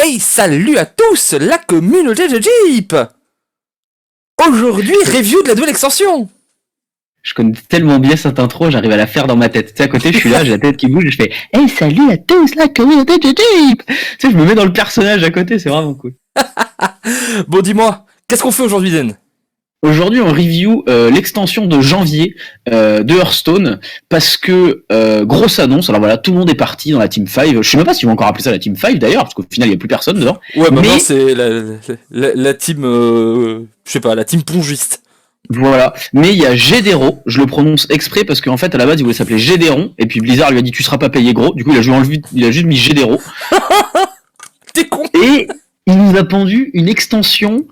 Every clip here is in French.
Hey, salut à tous, la communauté de Jeep. Aujourd'hui, review de la nouvelle extension. Je connais tellement bien cette intro, j'arrive à la faire dans ma tête. Tu sais, à côté, je suis là, j'ai la tête qui bouge et je fais « Hey, salut à tous, la communauté de Jeep !» Tu sais, je me mets dans le personnage à côté, c'est vraiment cool. Bon, dis-moi, qu'est-ce qu'on fait aujourd'hui, Den ? Aujourd'hui, on review l'extension de janvier de Hearthstone parce que grosse annonce. Alors voilà, tout le monde est parti dans la Team 5. Je sais même pas s'ils vont encore appeler ça la Team 5 d'ailleurs, parce qu'au final, il y a plus personne dedans. Ouais, maintenant c'est la team, je sais pas, la team pongiste. Voilà, mais il y a Gédéro, je le prononce exprès parce qu'en fait à la base il voulait s'appeler Gédéron et puis Blizzard lui a dit tu seras pas payé gros, du coup il a juste mis Gédéro. T'es con. Et il nous a pendu une extension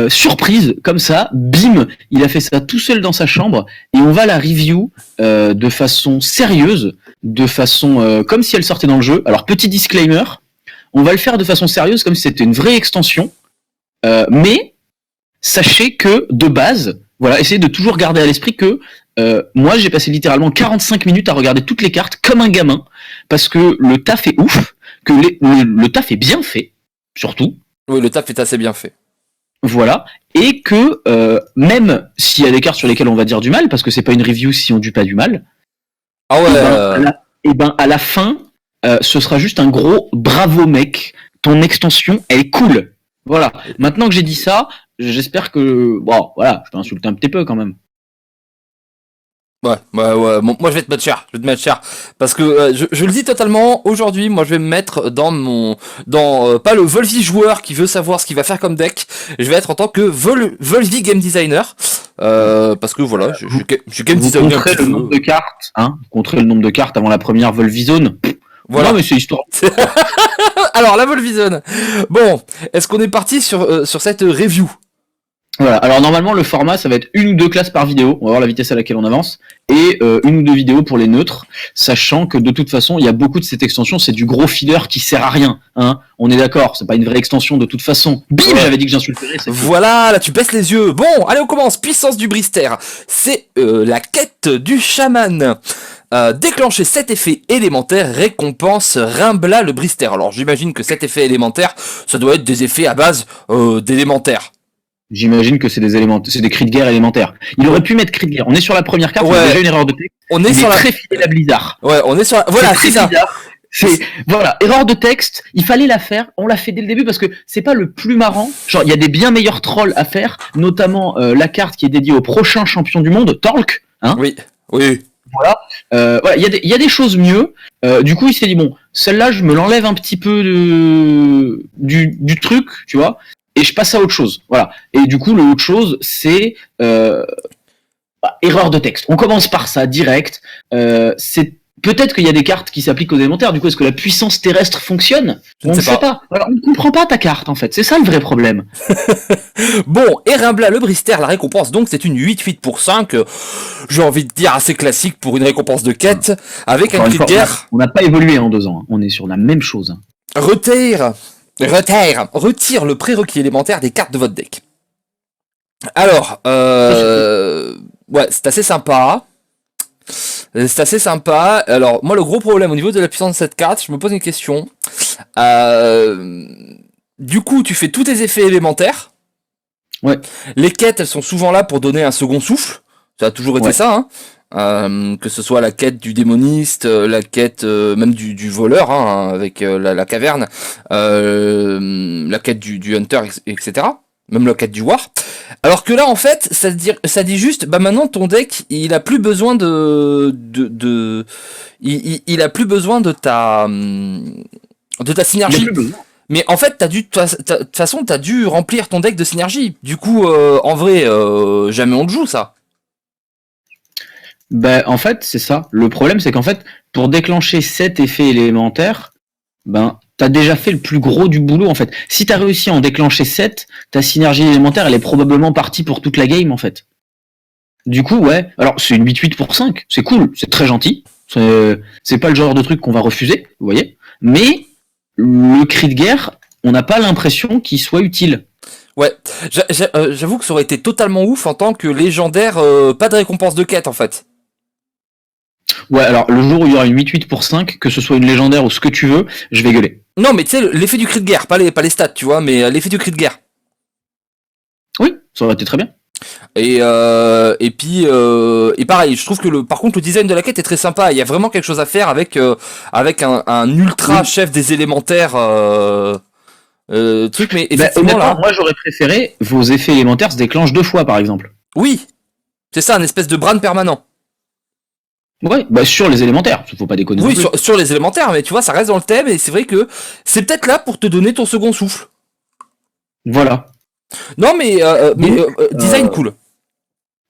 surprise comme ça, bim, il a fait ça tout seul dans sa chambre et on va la review de façon sérieuse, de façon comme si elle sortait dans le jeu. Alors petit disclaimer, on va le faire de façon sérieuse comme si c'était une vraie extension, mais sachez que, de base, voilà, essayez de toujours garder à l'esprit que moi, j'ai passé littéralement 45 minutes à regarder toutes les cartes comme un gamin, parce que le taf est ouf, que le taf est bien fait, surtout. Oui, le taf est assez bien fait. Voilà, et que même s'il y a des cartes sur lesquelles on va dire du mal, parce que c'est pas une review si on dit pas du mal, ah ouais, et ben à la fin, ce sera juste un gros bravo mec, ton extension, elle est cool. Voilà, maintenant que j'ai dit ça, j'espère que... Bon, voilà, je t'ai insulté un petit peu quand même. Ouais. Moi, je vais te mettre cher. Parce que je le dis totalement. Aujourd'hui, moi, je vais me mettre dans pas le Volvi joueur qui veut savoir ce qu'il va faire comme deck. Je vais être en tant que Volvi game designer. Parce que voilà, je game designer. Vous compterez le nombre de cartes, hein. Vous compterez le nombre de cartes avant la première Volvi zone. Voilà, non, mais c'est histoire. Alors, la Volvi zone. Bon, est-ce qu'on est parti sur cette review ? Voilà, alors normalement le format ça va être une ou deux classes par vidéo, on va voir la vitesse à laquelle on avance, et une ou deux vidéos pour les neutres, sachant que de toute façon il y a beaucoup de cette extension, c'est du gros filler qui sert à rien, hein. On est d'accord, c'est pas une vraie extension de toute façon. Bim, j'avais dit que j'insulterais. Voilà, là tu baisses les yeux. Bon, allez on commence, puissance du Brister, c'est la quête du chaman. Déclencher cet effet élémentaire, récompense Rimbla le Brister. Alors j'imagine que cet effet élémentaire, ça doit être des effets à base d'élémentaire. J'imagine que c'est des cris de guerre élémentaires. Il aurait pu mettre cri de guerre. On est sur la première carte, ouais. On a déjà une erreur de texte. On est sur très fidèle à Blizzard. Ouais, on est sur la... Voilà, c'est ça. Voilà, erreur de texte, il fallait la faire, on l'a fait dès le début parce que c'est pas le plus marrant. Genre, il y a des bien meilleurs trolls à faire, notamment la carte qui est dédiée au prochain champion du monde, Torque, hein. Oui. Voilà, il y a des choses mieux. Du coup, il s'est dit bon, celle-là, je me l'enlève un petit peu du truc, tu vois. Et je passe à autre chose, voilà. Et du coup, le autre chose, c'est erreur de texte. On commence par ça, direct. C'est peut-être qu'il y a des cartes qui s'appliquent aux élémentaires. Du coup, est-ce que la puissance terrestre fonctionne ? On ne sait pas. Alors, on ne comprend pas ta carte, en fait. C'est ça le vrai problème. Bon, et Rimbla le Brister, la récompense, donc c'est une 8/8 pour 5. J'ai envie de dire assez classique pour une récompense de quête, avec un cri de guerre. On n'a pas évolué en 2 ans. Hein. On est sur la même chose. Retire le prérequis élémentaire des cartes de votre deck. Alors, ouais, c'est assez sympa. Alors, moi, le gros problème au niveau de la puissance de cette carte, je me pose une question. Du coup, tu fais tous tes effets élémentaires. Ouais. Les quêtes, elles sont souvent là pour donner un second souffle. Ça a toujours été ça, hein. Que ce soit la quête du démoniste, la quête même du voleur, hein, avec la caverne, la quête du hunter, etc. Même la quête du war. Alors que là, en fait, ça dit juste, bah maintenant ton deck, il a plus besoin il a plus besoin de ta synergie. Mais en fait, de toute façon, t'as dû remplir ton deck de synergie. Du coup, en vrai, jamais on te joue ça. Ben, en fait, c'est ça. Le problème, c'est qu'en fait, pour déclencher cet effet élémentaire, ben, t'as déjà fait le plus gros du boulot, en fait. Si t'as réussi à en déclencher 7, ta synergie élémentaire, elle est probablement partie pour toute la game, en fait. Du coup, ouais. Alors, c'est une 8/8 pour 5. C'est cool. C'est très gentil. C'est pas le genre de truc qu'on va refuser, vous voyez. Mais, le cri de guerre, on n'a pas l'impression qu'il soit utile. Ouais, j'avoue que ça aurait été totalement ouf en tant que légendaire, pas de récompense de quête, en fait. Ouais, alors le jour où il y aura une 8/8 pour 5, que ce soit une légendaire ou ce que tu veux, je vais gueuler. Non, mais tu sais, l'effet du cri de guerre, pas les stats, tu vois, mais l'effet du cri de guerre. Oui, ça aurait été très bien. Et puis et pareil, je trouve que par contre le design de la quête est très sympa. Il y a vraiment quelque chose à faire avec un ultra chef des élémentaires truc, mais effectivement là, moi j'aurais préféré vos effets élémentaires se déclenchent 2 fois par exemple. oui, c'est ça, un espèce de Bran permanent. Ouais, bah sur les élémentaires, faut pas déconner. Oui, sur les élémentaires, mais tu vois, ça reste dans le thème et c'est vrai que c'est peut-être là pour te donner ton second souffle. Voilà. Non, mais design cool.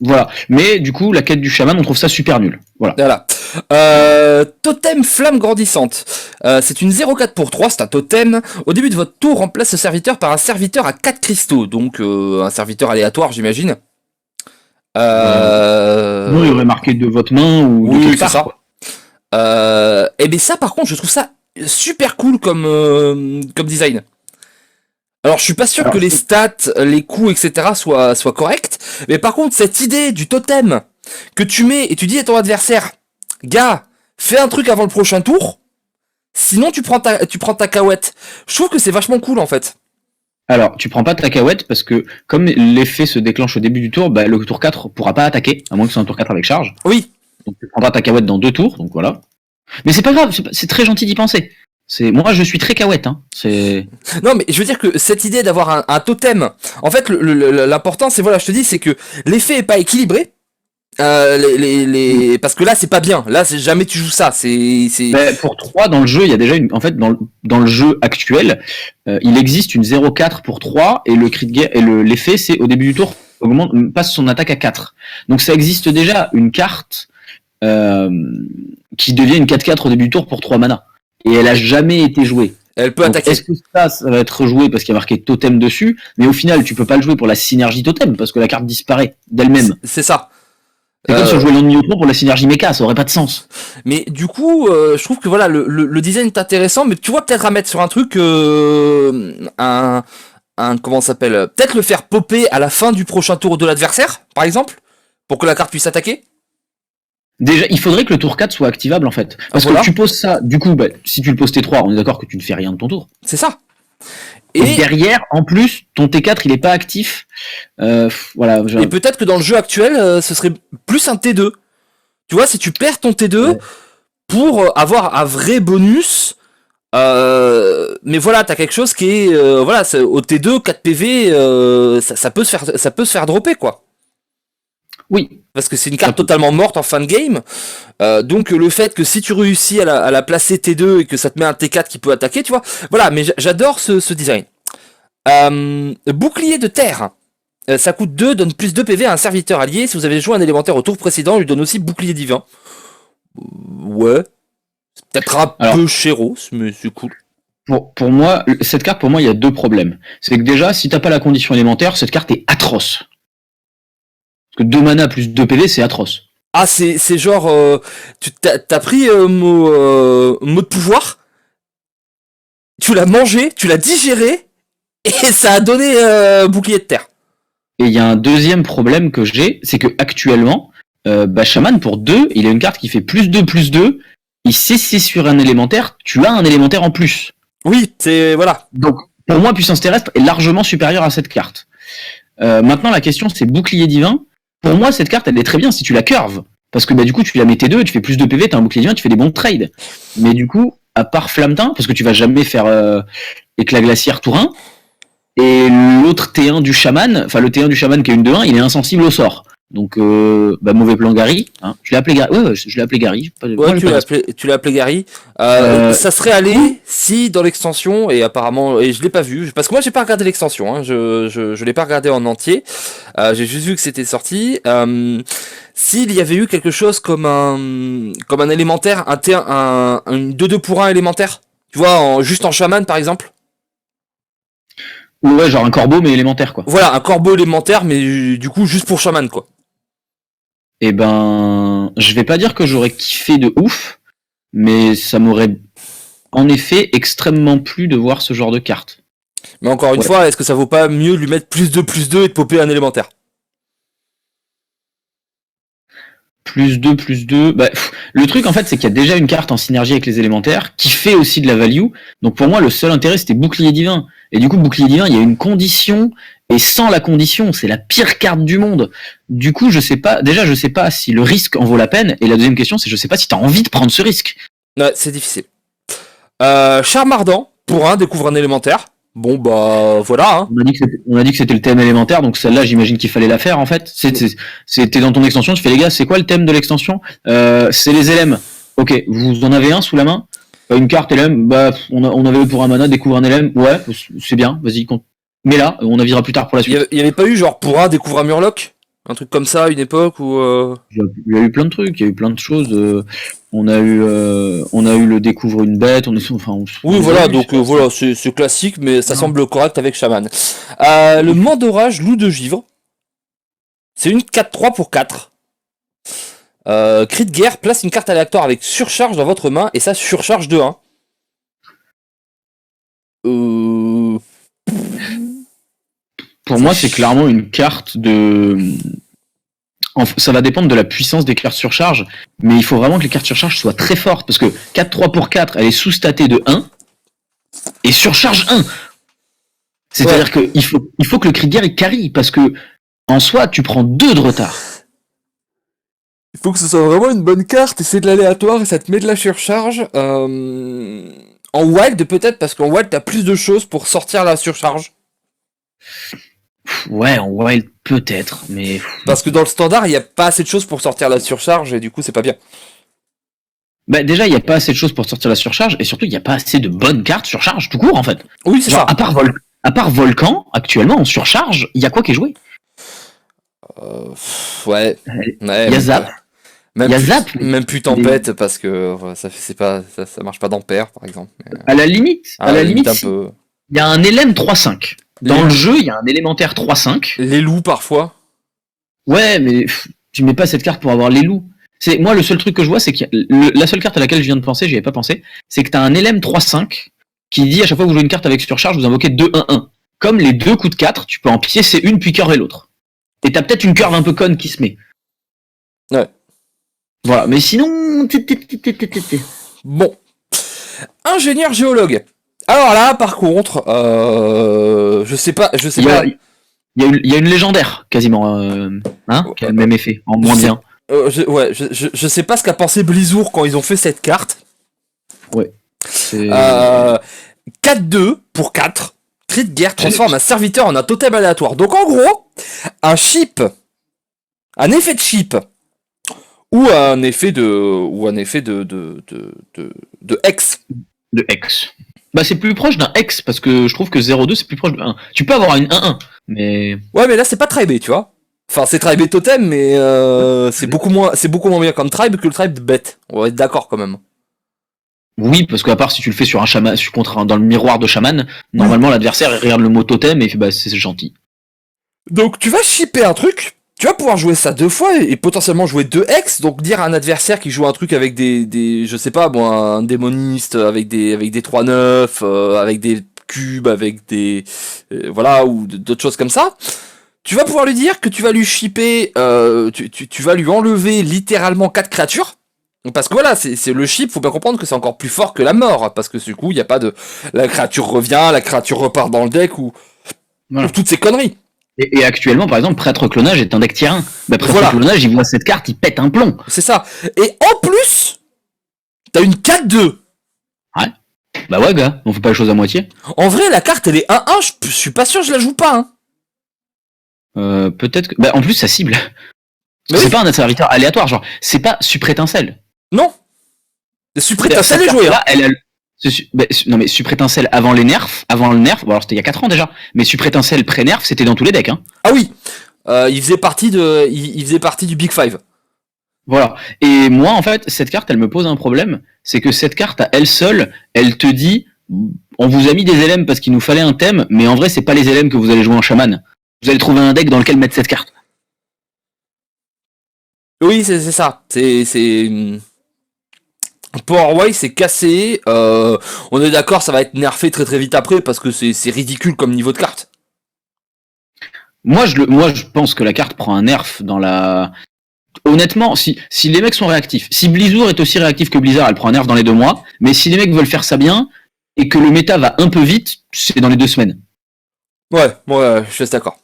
Voilà. Mais du coup, la quête du chaman, on trouve ça super nul. Voilà. Totem flamme grandissante. C'est une 0,4 pour 3, c'est un totem. Au début de votre tour, remplace ce serviteur par un serviteur à 4 cristaux. Donc un serviteur aléatoire, j'imagine. Non, il aurait marqué de votre main ou de quelque part. Et bien ça, par contre, je trouve ça super cool comme design. Alors, je suis pas sûr que les stats, les coups, etc. soient corrects. Mais par contre, cette idée du totem que tu mets et tu dis à ton adversaire, gars, fais un truc avant le prochain tour. Sinon, tu prends ta cacahuète. Je trouve que c'est vachement cool, en fait. Alors, tu prends pas ta cacahuète parce que comme l'effet se déclenche au début du tour, bah, le tour 4 pourra pas attaquer, à moins que ce soit un tour 4 avec charge. Oui. Donc tu prendras ta cacahuète dans 2 tours, donc voilà. Mais c'est pas grave, c'est très gentil d'y penser. Moi, je suis très cacahuète, hein. Non, mais je veux dire que cette idée d'avoir un totem, en fait, l'important, c'est voilà, je te dis, c'est que l'effet est pas équilibré. Parce que là, c'est pas bien. Là, c'est jamais tu joues ça. Mais pour 3 dans le jeu, il y a déjà en fait, dans le jeu actuel, il existe une 0,4 pour 3 et le cri de guerre et l'effet, c'est au début du tour, passe son attaque à 4. Donc ça existe déjà une carte qui devient une 4-4 au début du tour pour 3 mana. Et elle a jamais été jouée. Elle peut attaquer. Est-ce que ça va être joué parce qu'il y a marqué totem dessus, mais au final, tu peux pas le jouer pour la synergie totem parce que la carte disparaît d'elle-même. C'est ça. C'est comme si on jouait l'ennemi pour la synergie méca, ça aurait pas de sens. Mais du coup, je trouve que voilà, le design est intéressant, mais tu vois peut-être à mettre sur un truc comment ça s'appelle, peut-être le faire popper à la fin du prochain tour de l'adversaire, par exemple, pour que la carte puisse attaquer. Déjà, il faudrait que le tour 4 soit activable en fait. Parce que tu poses ça, du coup, si tu le poses T3, on est d'accord que tu ne fais rien de ton tour. C'est ça. Et derrière, en plus, ton T4 il est pas actif. Voilà. Et peut-être que dans le jeu actuel, ce serait plus un T2. Tu vois, si tu perds ton T2 pour avoir un vrai bonus, mais voilà, t'as quelque chose qui est voilà, au T2, 4 PV, ça peut se faire dropper quoi. Oui. Parce que c'est une carte totalement morte en fin de game. Donc le fait que si tu réussis à la placer T2 et que ça te met un T4 qui peut attaquer, tu vois. Voilà, mais j'adore ce design. Bouclier de terre. Ça coûte 2, donne plus 2 PV à un serviteur allié. Si vous avez joué un élémentaire au tour précédent, il lui donne aussi bouclier divin. Ouais. C'est peut-être un peu chéros, mais c'est cool. Pour moi, cette carte, pour moi, il y a 2 problèmes. C'est que déjà, si t'as pas la condition élémentaire, cette carte est atroce. Parce que 2 mana plus 2 PV, c'est atroce. Ah, c'est genre, t'as pris mot de pouvoir, tu l'as mangé, tu l'as digéré, et ça a donné bouclier de terre. Et il y a un deuxième problème que j'ai, c'est que actuellement, Shaman pour 2, il a une carte qui fait plus 2, et si c'est sur un élémentaire, tu as un élémentaire en plus. Oui, c'est, voilà. Donc, pour moi, puissance terrestre est largement supérieure à cette carte. Maintenant, la question, c'est bouclier divin. Pour moi, cette carte, elle est très bien si tu la curves. Parce que du coup, tu la mets T2, tu fais plus de PV, t'as un bouclier divin, tu fais des bons trades. Mais du coup, à part Flammeteint, parce que tu vas jamais faire éclat glaciaire tour 1, et l'autre T1 du chaman, enfin le T1 du chaman qui est une 2-1, il est insensible au sort. Donc, mauvais plan Gary. Hein. Je l'ai appelé Gary. Ouais, je l'ai appelé Gary. Ouais, tu l'as appelé Gary. Ça serait allé si dans l'extension, et apparemment, et je l'ai pas vu, parce que moi j'ai pas regardé l'extension, hein, je l'ai pas regardé en entier. J'ai juste vu que c'était sorti. S'il y avait eu quelque chose comme un élémentaire, un 2-2 pour 1 élémentaire, tu vois, juste en chaman par exemple. Ouais, genre un corbeau mais élémentaire quoi. Voilà, un corbeau élémentaire, mais du coup juste pour chaman quoi. Eh ben, je vais pas dire que j'aurais kiffé de ouf, mais ça m'aurait en effet extrêmement plu de voir ce genre de carte. Mais encore une fois, est-ce que ça vaut pas mieux lui mettre plus 2 et de popper un élémentaire? +2, +2. Bah, le truc, en fait, c'est qu'il y a déjà une carte en synergie avec les élémentaires qui fait aussi de la value. Donc, pour moi, le seul intérêt, c'était bouclier divin. Et du coup, bouclier divin, il y a une condition. Et sans la condition, c'est la pire carte du monde. Du coup, je sais pas. Déjà, je sais pas si le risque en vaut la peine. Et la deuxième question, c'est je sais pas si t'as envie de prendre ce risque. Ouais, c'est difficile. Charme ardent, pour un, découvre un élémentaire. Bon, bah, voilà, hein. On a dit que c'était le thème élémentaire, donc celle-là, j'imagine qu'il fallait la faire, en fait. C'était dans ton extension, tu fais, les gars, c'est quoi le thème de l'extension? C'est les LM. Ok, vous en avez un sous la main? Une carte LM, bah, on avait pour un mana, découvre un LM, ouais, c'est bien, vas-y, mais là, on avisera plus tard pour la suite. Il y avait pas eu, genre, pour un, découvre un Murloc? Un truc comme ça, à une époque où... Il y a eu plein de trucs, il y a eu plein de choses. On a eu le découvre une bête, oui, voilà, donc voilà, c'est classique, mais ça semble correct avec Shaman. Le Mandorage, loup de givre. C'est une 4-3 pour 4. Cri de guerre, place une carte aléatoire avec surcharge dans votre main, et ça surcharge de 1. Pour moi, c'est clairement une carte de... Ça va dépendre de la puissance des cartes surcharge, mais il faut vraiment que les cartes surcharge soient très fortes, parce que 4-3 pour 4, elle est sous-statée de 1, et surcharge 1. C'est-à-dire qu'il faut que le cri de guerre il carry, parce que en soi, tu prends 2 de retard. Il faut que ce soit vraiment une bonne carte, et c'est de l'aléatoire, et ça te met de la surcharge. En wild, peut-être, parce qu'en wild, t'as plus de choses pour sortir la surcharge. Ouais, en wild, peut-être, mais... Parce que dans le standard, il n'y a pas assez de choses pour sortir la surcharge, et du coup, c'est pas bien. Bah déjà, il n'y a pas assez de choses pour sortir la surcharge, et surtout, il n'y a pas assez de bonnes cartes surcharge, tout court, en fait. Oui, c'est genre, ça. À part Volcan, actuellement, en surcharge, il y a quoi qui est joué? Ouais. Il y a Zap. Même plus Tempête, parce que ça marche pas d'ampère, par exemple. Mais... À la limite, un si. peu... Il y a un LM 3-5. Dans le jeu, il y a un élémentaire 3-5. Les loups, parfois. Ouais, mais tu mets pas cette carte pour avoir les loups. Moi, le seul truc que je vois, c'est que la seule carte à laquelle je viens de penser, j'y avais pas pensé, c'est que t'as un LM 3-5 qui dit à chaque fois que vous jouez une carte avec surcharge, vous invoquez 2-1-1. Comme les 2 coups de 4, tu peux en piécer une puis curver l'autre. Et t'as peut-être une curve un peu conne qui se met. Ouais. Voilà, mais sinon... Bon. Ingénieur géologue. Alors là, par contre, je sais pas. Il y a une légendaire, quasiment, qui a le même effet, en moins bien. Je sais pas ce qu'a pensé Blizzard quand ils ont fait cette carte. Ouais. 4-2 pour 4. Cri de guerre transforme un serviteur en un totem aléatoire. Donc en gros, un effet de chip, ou un effet de hex. De hex. Bah c'est plus proche d'un hex, parce que je trouve que 0-2 c'est plus proche de 1. Tu peux avoir une 1-1, mais... Ouais, mais là c'est pas tribé, tu vois. Enfin, c'est tribé totem, mais c'est beaucoup moins bien comme tribe que le tribe de bête. On va être d'accord quand même. Oui, parce qu'à part si tu le fais sur un chaman, dans le miroir de chaman, normalement l'adversaire regarde le mot totem et il fait bah c'est gentil. Donc tu vas shipper un truc, tu vas pouvoir jouer ça 2 fois et potentiellement jouer 2 hex, donc dire à un adversaire qui joue un truc avec des je sais pas, bon, un démoniste avec des 3-9, avec des cubes, avec des... voilà, ou d'autres choses comme ça. Tu vas pouvoir lui dire que tu vas lui shipper, tu vas lui enlever littéralement 4 créatures. Parce que voilà, c'est le chip, faut bien comprendre que c'est encore plus fort que la mort, parce que du coup, il n'y a pas de... La créature revient, la créature repart dans le deck, ou toutes ces conneries. Et actuellement, par exemple, Prêtre Clonage est un deck tier 1. Bah, Prêtre Clonage, il voit cette carte, il pète un plomb. C'est ça. Et en plus, t'as une 4-2. Ouais. Bah ouais, gars, on fait pas les choses à moitié. En vrai, la carte, elle est 1-1, je suis pas sûr que je la joue pas, hein. Peut-être que... Bah, en plus, ça cible. C'est pas un serviteur aléatoire, genre, c'est pas Suprétincelle. Non. Suprétincelle est jouée, là, non mais Suprétincelle avant le nerf, bon alors c'était il y a 4 ans déjà, mais Suprétincelle pré-nerf c'était dans tous les decks, hein. Ah oui, il faisait partie du Big Five. Voilà, et moi en fait, cette carte elle me pose un problème, c'est que cette carte à elle seule, elle te dit, on vous a mis des LM parce qu'il nous fallait un thème, mais en vrai c'est pas les LM que vous allez jouer en chaman, vous allez trouver un deck dans lequel mettre cette carte. Oui, c'est ça, Powerway c'est cassé, on est d'accord, ça va être nerfé très très vite après parce que c'est ridicule comme niveau de carte. Moi je pense que la carte prend un nerf dans la honnêtement, si les mecs sont réactifs, si Blizzard est aussi réactif que Blizzard, elle prend un nerf dans les 2 mois, mais si les mecs veulent faire ça bien, et que le méta va un peu vite, c'est dans les 2 semaines. Ouais, je suis d'accord.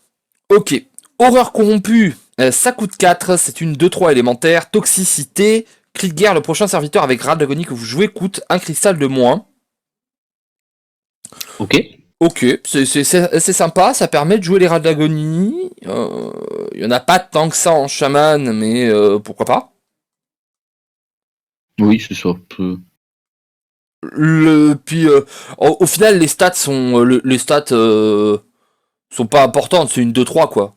Ok. Horreur corrompue, ça coûte 4, c'est une 2-3 élémentaire. Toxicité, cri de guerre, le prochain serviteur avec Rad d'agonie que vous jouez coûte un cristal de moins. Ok. Ok, c'est sympa, ça permet de jouer les rats d'agonie. Il y en a pas tant que ça en chaman, mais pourquoi pas. Oui, c'est ça. Puis au final, les stats sont sont pas importantes, c'est une 2-3 quoi.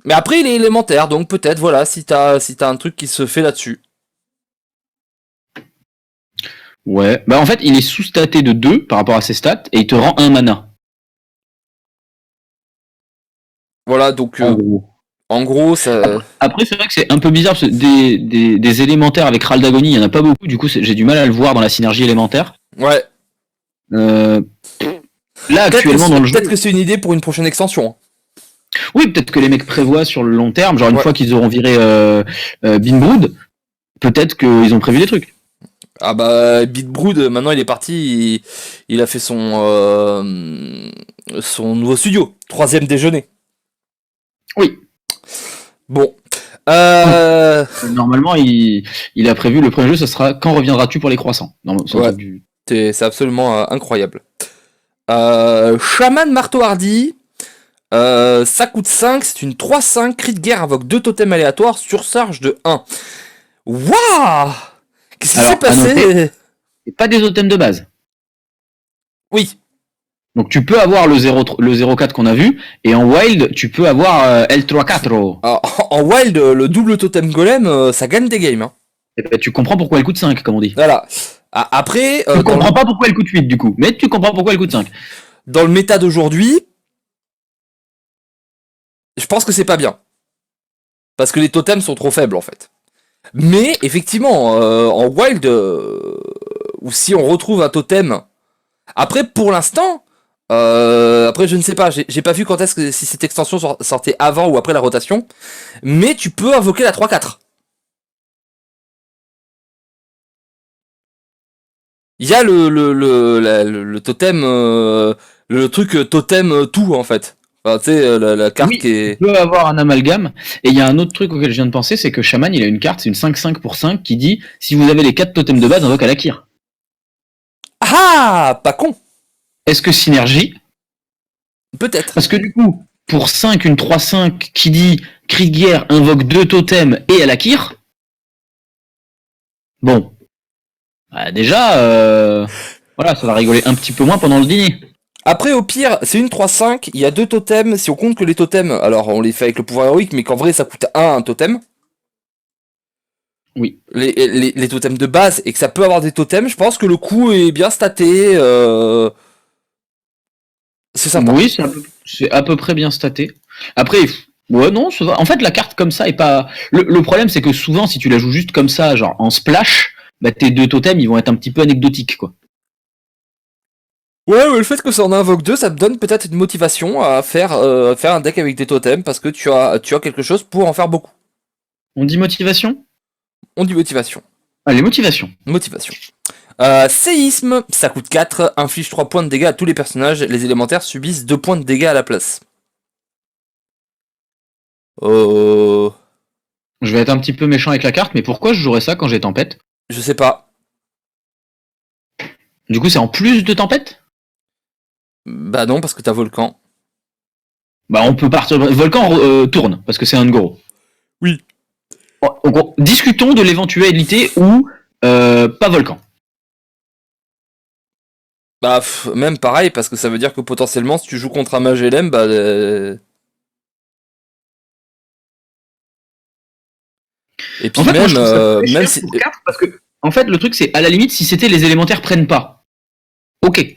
Mais après, il est élémentaire, donc peut-être, voilà, si t'as un truc qui se fait là-dessus. Ouais. Bah en fait, il est sous-staté de 2 par rapport à ses stats, et il te rend 1 mana. Voilà, donc En gros. en gros, ça. Après, c'est vrai que c'est un peu bizarre, parce que des élémentaires avec Ral d'agonie, il y en a pas beaucoup, du coup j'ai du mal à le voir dans la synergie élémentaire. Ouais. Là, actuellement dans le jeu. Peut-être que c'est une idée pour une prochaine extension. Oui, peut-être que les mecs prévoient sur le long terme, genre une Ouais. fois qu'ils auront viré Binbrood, peut-être qu'ils ont prévu des trucs. Ah bah Bitbrood, maintenant il est parti, il a fait son nouveau studio, 3e déjeuner. Oui. Bon. Normalement, il a prévu le premier jeu, ce sera quand reviendras-tu pour les croissants. Non, Ouais. C'est absolument incroyable. Shaman Marteau Hardy, ça coûte 5, c'est une 3-5, cri de guerre, invoque 2 totems aléatoires, surcharge de 1. Waouh! Qu'est-ce qui s'est passé? C'est pas des totems de base. Oui. Donc tu peux avoir le 0,4 qu'on a vu, et en wild, tu peux avoir L3-4. Alors, en wild, le double totem golem, ça gagne des games. Hein. Et ben, tu comprends pourquoi elle coûte 5, comme on dit. Voilà. Après... tu comprends pas pourquoi elle coûte 8 du coup, mais tu comprends pourquoi elle coûte 5. Dans le méta d'aujourd'hui, je pense que c'est pas bien. Parce que les totems sont trop faibles en fait. Mais effectivement, en wild, ou si on retrouve un totem... Après, pour l'instant... après, je ne sais pas, j'ai pas vu quand est-ce que si cette extension sortait avant ou après la rotation. Mais tu peux invoquer la 3-4. Il y a le totem, le truc totem tout en fait. Enfin, tu sais, la carte qui est... Tu peux avoir un amalgame, et il y a un autre truc auquel je viens de penser, c'est que Shaman, il a une carte, c'est une 5-5 pour 5, qui dit, si vous avez les 4 totems de base, invoque à la Kir. Ah, pas con. Est-ce que synergie? Peut-être. Parce que du coup, pour 5, une 3-5 qui dit cri de guerre, invoque 2 totems et à la Kir. Bon. Bah, déjà, voilà, ça va rigoler un petit peu moins pendant le dîner. Après, au pire, c'est une 3-5, il y a 2 totems. Si on compte que les totems, alors on les fait avec le pouvoir héroïque, mais qu'en vrai ça coûte 1 un totem. Oui. Les totems de base, et que ça peut avoir des totems, je pense que le coup est bien staté. C'est sympa. Oui, c'est à peu près bien staté. Après, ouais, non, ça va. En fait, la carte comme ça est pas. Le problème, c'est que souvent, si tu la joues juste comme ça, genre en splash, bah tes 2 totems, ils vont être un petit peu anecdotiques, quoi. Ouais, le fait que ça en invoque 2, ça te donne peut-être une motivation à faire un deck avec des totems, parce que tu as quelque chose pour en faire beaucoup. On dit motivation? On dit motivation. Allez, motivation. Motivation. Séisme, ça coûte 4, inflige 3 points de dégâts à tous les personnages, les élémentaires subissent 2 points de dégâts à la place. Je vais être un petit peu méchant avec la carte, mais pourquoi je jouerais ça quand j'ai tempête? Je sais pas. Du coup, c'est en plus de tempête? Bah non, parce que t'as volcan. Bah on peut partir. Volcan tourne, parce que c'est un Ngoro. Oui. Donc, discutons de l'éventualité où pas volcan. Bah même pareil, parce que ça veut dire que potentiellement si tu joues contre un mage LM, bah... Et puis en fait, même, moi, je trouve ça même cher si... pour 4, parce que en fait le truc c'est à la limite si c'était les élémentaires prennent pas. Ok.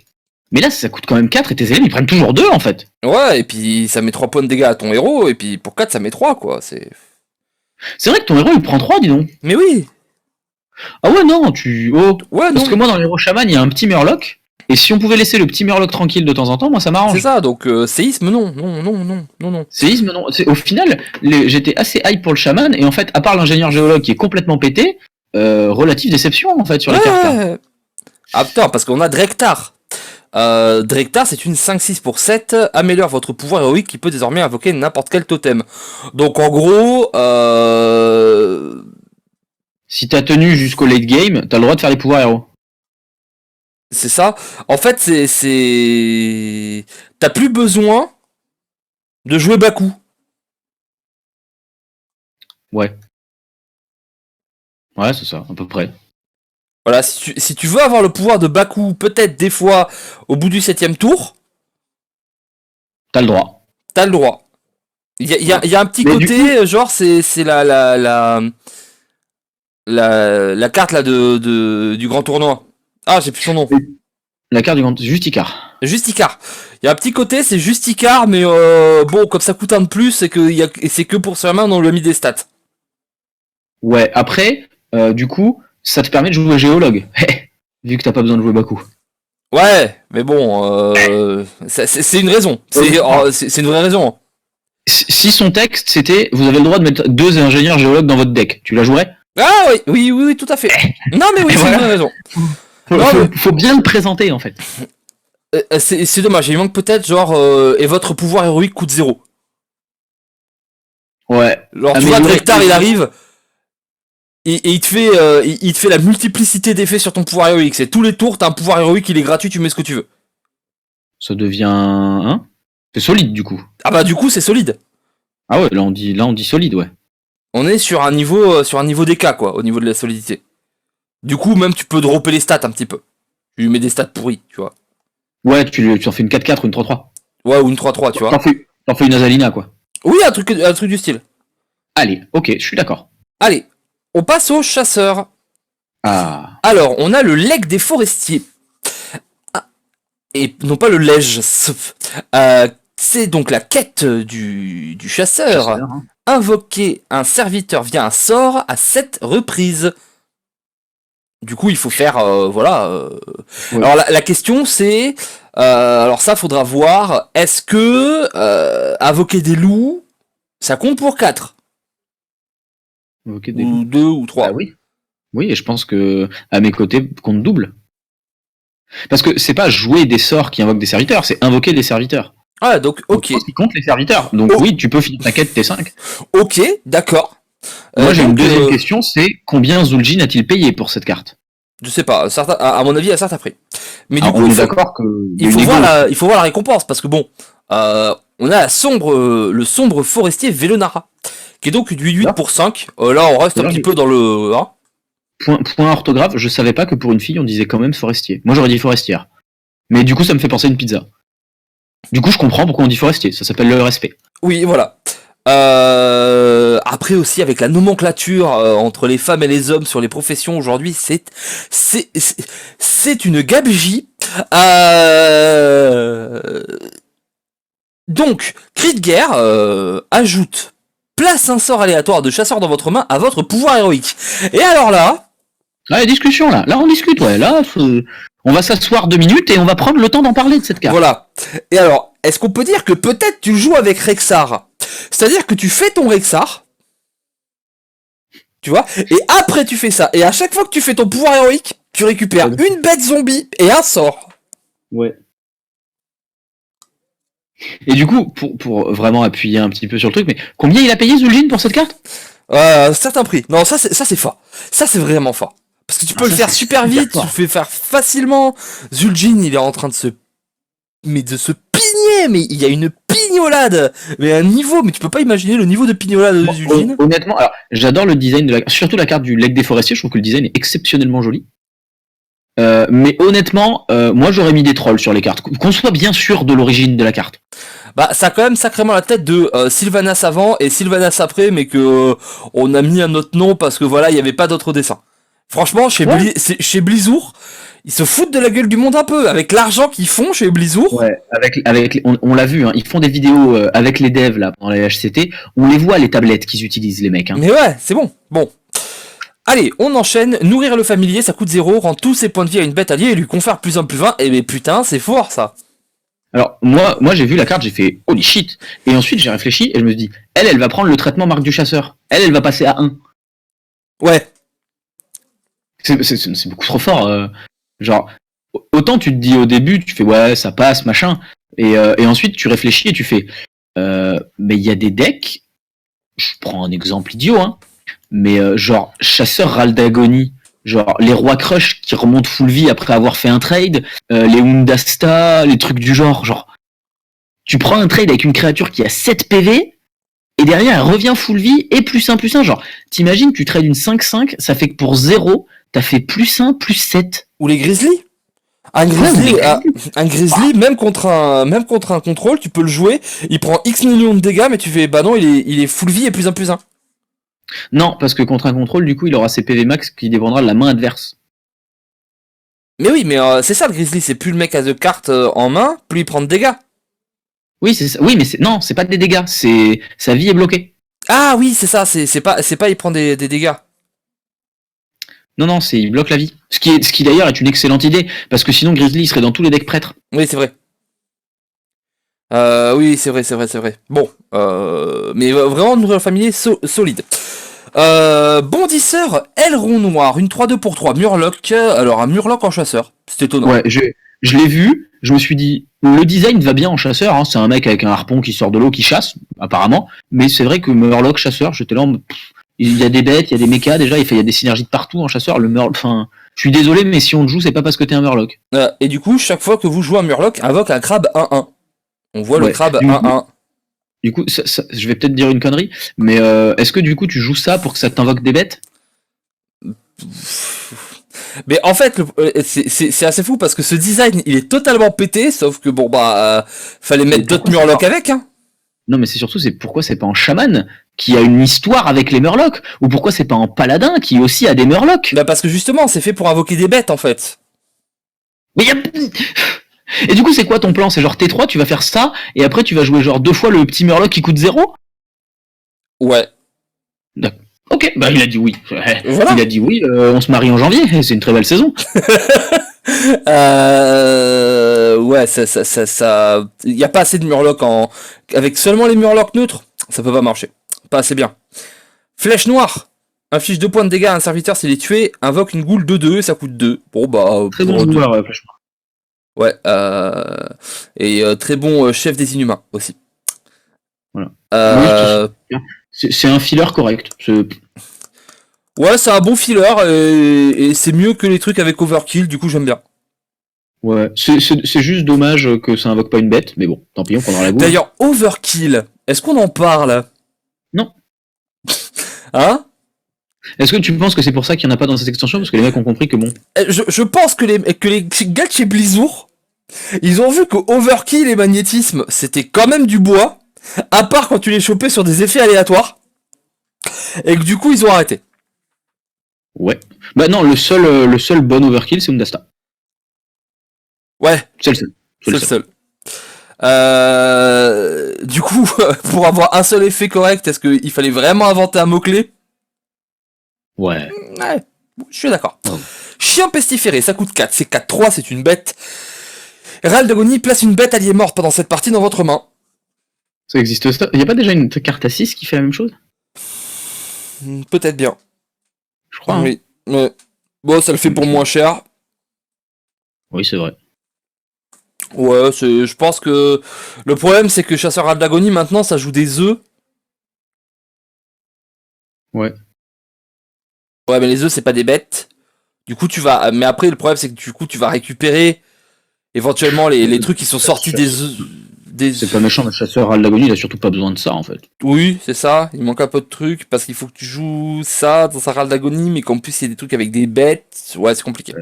Mais là ça coûte quand même 4 et tes élèves ils prennent toujours 2 en fait. Ouais, et puis ça met 3 points de dégâts à ton héros, et puis pour 4 ça met 3 quoi, c'est... C'est vrai que ton héros il prend 3 dis donc. Mais oui. Ah ouais non, tu... Oh. Ouais, non. Parce que moi dans l'héros chaman il y a un petit murloc, Et si on pouvait laisser le petit Murloc tranquille de temps en temps, moi ça m'arrange. C'est ça, donc séisme, non. Séisme, non. Au final, j'étais assez hype pour le chaman, et en fait, à part l'ingénieur géologue qui est complètement pété, relative déception en fait sur les cartes. Là. Ah putain, parce qu'on a Drektar. Drektar, c'est une 5-6 pour 7, améliore votre pouvoir héroïque qui peut désormais invoquer n'importe quel totem. Donc en gros, si t'as tenu jusqu'au late game, t'as le droit de faire les pouvoirs héros. c'est ça. En fait, t'as plus besoin de jouer Baku. Ouais. Ouais, c'est ça, à peu près. Voilà, si tu veux avoir le pouvoir de Baku, peut-être des fois au bout du 7ème tour, T'as le droit. t'as le droit. Il y a un petit côté, genre c'est la carte là du grand tournoi. Ah, j'ai plus son nom. La carte du grand Justicar. Justicar. Il y a un petit côté, c'est Justicar, mais bon, comme ça coûte un de plus, c'est que pour sa main, on lui a mis des stats. Ouais, après, du coup, ça te permet de jouer géologue. Vu que t'as pas besoin de jouer Baku. Ouais, mais bon, c'est une raison. C'est une vraie raison. Si son texte c'était vous avez le droit de mettre 2 ingénieurs géologues dans votre deck, tu la jouerais? Ah oui, tout à fait. Non mais oui, c'est une vraie raison. Faut bien le présenter en fait. C'est dommage, il manque peut-être genre et votre pouvoir héroïque coûte 0. Ouais. Alors tu vois, Drektar il arrive et il te fait la multiplicité d'effets sur ton pouvoir héroïque. C'est tous les tours, t'as un pouvoir héroïque, il est gratuit, tu mets ce que tu veux. Ça devient hein, c'est solide du coup. Ah bah du coup c'est solide. Ah ouais, là on dit solide, ouais. On est sur un niveau DK quoi, au niveau de la solidité. Du coup même tu peux dropper les stats un petit peu. Tu lui mets des stats pourris, tu vois. Ouais, tu en fais une 4-4 ou une 3-3. Ouais, ou une 3-3, tu vois. T'en fais une Azalina quoi. Oui, un truc du style. Allez, ok, je suis d'accord. Allez, on passe aux chasseurs. Ah. Alors, on a le legs des forestiers. Et non pas le lège. C'est donc la quête du chasseur. Hein. Invoquer un serviteur via un sort à 7 reprises. Du coup, il faut faire, voilà. Ouais. Alors, la question, c'est... alors ça, faudra voir. Est-ce que invoquer des loups, ça compte pour 4 ou 2 ou 3 Ah oui. Oui, et je pense que à mes côtés, compte double. Parce que c'est pas jouer des sorts qui invoquent des serviteurs, c'est invoquer des serviteurs. Ah, donc, ok. Donc, qui compte les serviteurs. Donc oui, tu peux finir ta quête T5. Ok, d'accord. Moi, j'ai une deuxième question, c'est combien Zul'jin a-t-il payé pour cette carte? Je sais pas, à mon avis, à certains prix. Mais du coup, on est d'accord que il faut voir la récompense, parce que bon, on a le sombre forestier Velonara, qui est donc une 8-8 pour 5. Là, on reste un petit peu dans le... Hein. Point orthographe, je savais pas que pour une fille, on disait quand même forestier. Moi, j'aurais dit forestière. Mais du coup, ça me fait penser à une pizza. Du coup, je comprends pourquoi on dit forestier, ça s'appelle le respect. Oui, voilà. Après aussi, avec la nomenclature entre les femmes et les hommes sur les professions aujourd'hui, c'est une gabegie. Donc, cri de guerre ajoute place un sort aléatoire de chasseur dans votre main à votre pouvoir héroïque. Et alors là... Ah, discussion là. Là, on discute, ouais. Là, on va s'asseoir 2 minutes et on va prendre le temps d'en parler de cette carte. Voilà. Et alors, est-ce qu'on peut dire que peut-être tu joues avec Rexxar? C'est-à-dire que tu fais ton Rexxar, tu vois, et après tu fais ça. Et à chaque fois que tu fais ton pouvoir héroïque, tu récupères une bête zombie et un sort. Ouais. Et du coup, pour vraiment appuyer un petit peu sur le truc, mais combien il a payé Zul'jin pour cette carte? Certain prix. Non, ça c'est fort. Ça c'est vraiment fort. Parce que tu peux le faire super vite, tu le fais faire facilement. Zul'jin, il est en train de se pigner, mais il y a une pignolade, mais un niveau, mais tu peux pas imaginer le niveau de pignolade de Zul'jin. Honnêtement, alors j'adore le design surtout la carte du legs des forestiers, je trouve que le design est exceptionnellement joli. Mais honnêtement, moi j'aurais mis des trolls sur les cartes, qu'on soit bien sûr de l'origine de la carte. Bah ça a quand même sacrément la tête de Sylvanas avant et Sylvanas après, mais que on a mis un autre nom parce que voilà, il y avait pas d'autre dessin. Franchement, chez Blizzard, ils se foutent de la gueule du monde un peu avec l'argent qu'ils font chez Blizzard. Ouais, on l'a vu, hein, ils font des vidéos avec les devs là pendant les HCT, on les voit les tablettes qu'ils utilisent les mecs. Hein. Mais ouais, c'est bon. Allez, on enchaîne. Nourrir le familier, ça coûte 0, rend tous ses points de vie à une bête alliée et lui confère plus 1 plus 20. Et mais putain, c'est fort ça. Alors, moi j'ai vu la carte, j'ai fait holy shit. Et ensuite, j'ai réfléchi et je me suis dit, elle va prendre le traitement marque du chasseur. Elle va passer à 1. Ouais. C'est beaucoup trop fort. Genre, autant tu te dis au début, tu fais ouais, ça passe, machin. Et ensuite, tu réfléchis et tu fais, mais il y a des decks, je prends un exemple idiot, hein, mais genre, chasseur Ral d'Agonie, genre les rois crush qui remontent full vie après avoir fait un trade, les Undasta, les trucs du genre, tu prends un trade avec une créature qui a 7 PV, et derrière elle revient full vie et plus 1 plus 1, genre, t'imagines, tu trades une 5-5, ça fait que pour 0, t'as fait plus 1 plus 7. Ou les Grizzlies. Un grizzly, même contre un contrôle, tu peux le jouer, il prend X millions de dégâts, mais tu fais, bah non, il est full vie et plus 1 plus 1. Non, parce que contre un contrôle, du coup, il aura ses PV max qui dépendra de la main adverse. Mais oui, mais c'est ça le grizzly, c'est plus le mec a de cartes en main, plus il prend de dégâts. Oui, c'est ça. Oui, mais non, c'est pas des dégâts, c'est sa vie est bloquée. Ah oui, c'est ça, c'est pas il prend des dégâts. Non, c'est il bloque la vie. Ce qui d'ailleurs est une excellente idée, parce que sinon Grizzly il serait dans tous les decks prêtres. Oui, c'est vrai. Oui, c'est vrai. Bon, mais vraiment nourrir le familier solide. Bondisseur, aileron noir, une 3-2 pour 3, Murloc. Alors un Murloc en chasseur, c'est étonnant. Ouais, je l'ai vu, je me suis dit, le design va bien en chasseur, hein, c'est un mec avec un harpon qui sort de l'eau, qui chasse, apparemment, mais c'est vrai que Murloc chasseur, j'étais là en mode, il y a des bêtes, il y a des mechas déjà, il y a des synergies de partout en chasseur, le Murloc, enfin, je suis désolé, mais si on le joue, c'est pas parce que t'es un Murloc. Et du coup, chaque fois que vous jouez un Murloc, invoque un crabe 1-1. On voit le crabe 1-1. Du coup, je vais peut-être dire une connerie, mais est-ce que du coup tu joues ça pour que ça t'invoque des bêtes? Mais en fait, c'est assez fou parce que ce design, il est totalement pété, sauf que bon bah, fallait mettre d'autres Murlocs avec, hein. Non, mais c'est surtout, c'est pourquoi c'est pas en chaman qui a une histoire avec les Murlocs, ou pourquoi c'est pas en paladin qui aussi a des Murlocs? Bah parce que justement, c'est fait pour invoquer des bêtes en fait. Mais Et du coup, c'est quoi ton plan? C'est genre T3, tu vas faire ça, et après tu vas jouer genre 2 fois le petit Murloc qui coûte 0? Ouais. D'accord. Ok, bah il a dit oui. Voilà. Il a dit oui, on se marie en janvier, c'est une très belle saison. Ouais, ça, il y a pas assez de Murlocs avec seulement les Murlocs neutres, ça peut pas marcher. Pas assez bien. Flèche noire. Inflige 2 points de dégâts à un serviteur s'il est tué, invoque une goule 2-2 et ça coûte 2. Bon bah... Très bon joueur, Flèche noire. Ouais, et très bon chef des Inhumains aussi. Voilà. C'est un filler correct. Ouais, c'est un bon filler et c'est mieux que les trucs avec Overkill, du coup j'aime bien. Ouais, c'est juste dommage que ça invoque pas une bête, mais bon, tant pis, on prendra la goule. D'ailleurs, Overkill, est-ce qu'on en parle? Non. Hein? Est-ce que tu penses que c'est pour ça qu'il n'y en a pas dans cette extension? Parce que les mecs ont compris que bon... Je pense que les gars de chez Blizzard, ils ont vu que Overkill et Magnétisme, c'était quand même du bois, à part quand tu les chopais sur des effets aléatoires, et que du coup ils ont arrêté. Ouais. Bah non, le seul bon Overkill, c'est Undasta. Ouais. C'est le seul. Du coup, pour avoir un seul effet correct, est-ce qu'il fallait vraiment inventer un mot-clé? Ouais. Ouais, je suis d'accord. Oh. Chien pestiféré, ça coûte 4, c'est 4-3, c'est une bête. Ral d'Agonie place une bête alliée morte pendant cette partie dans votre main. Ça existe ça? Y a pas déjà une carte à 6 qui fait la même chose? Peut-être bien. Je crois. Oui. Mais... Bon, ça le fait pour moins cher. Oui, c'est vrai. Ouais, je pense que... Le problème, c'est que Chasseur Ral d'Agonie, maintenant, ça joue des œufs. Ouais. Ouais, mais les œufs, c'est pas des bêtes. Du coup, tu vas... Mais après, le problème, c'est que du coup, tu vas récupérer éventuellement les trucs qui sont sortis des œufs... C'est pas méchant, le chasseur Ral d'Agonie, il a surtout pas besoin de ça, en fait. Oui, c'est ça. Il manque un peu de trucs, parce qu'il faut que tu joues ça dans sa Ral d'Agonie, mais qu'en plus, il y a des trucs avec des bêtes. Ouais, c'est compliqué.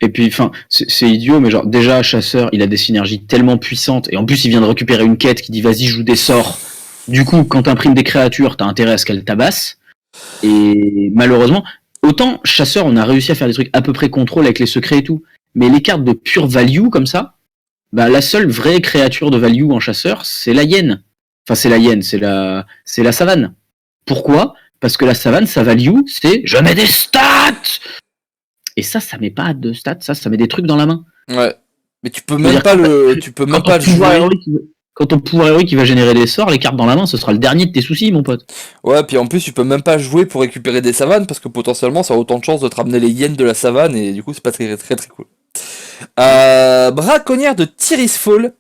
Et puis, enfin, c'est idiot, mais genre, déjà, chasseur, il a des synergies tellement puissantes, et en plus, il vient de récupérer une quête qui dit, vas-y, joue des sorts. Du coup, quand t'imprimes des créatures, t'as intérêt à ce qu'elles tabassent. Et malheureusement, autant chasseur, on a réussi à faire des trucs à peu près contrôle avec les secrets et tout, mais les cartes de pure value comme ça, bah la seule vraie créature de value en chasseur, c'est la hyène. Enfin, c'est la hyène, c'est la savane. Pourquoi? Parce que la savane, sa value, c'est je mets des stats. Et ça met pas de stats, ça met des trucs dans la main. Ouais. Mais tu peux même pas le jouer. Quand ton pouvoir héroïque qui va générer des sorts, les cartes dans la main, ce sera le dernier de tes soucis, mon pote. Ouais, puis en plus, tu peux même pas jouer pour récupérer des savanes parce que potentiellement, ça a autant de chances de te ramener les hyènes de la savane et du coup, c'est pas très très très cool. Braconnière de Tirisfal.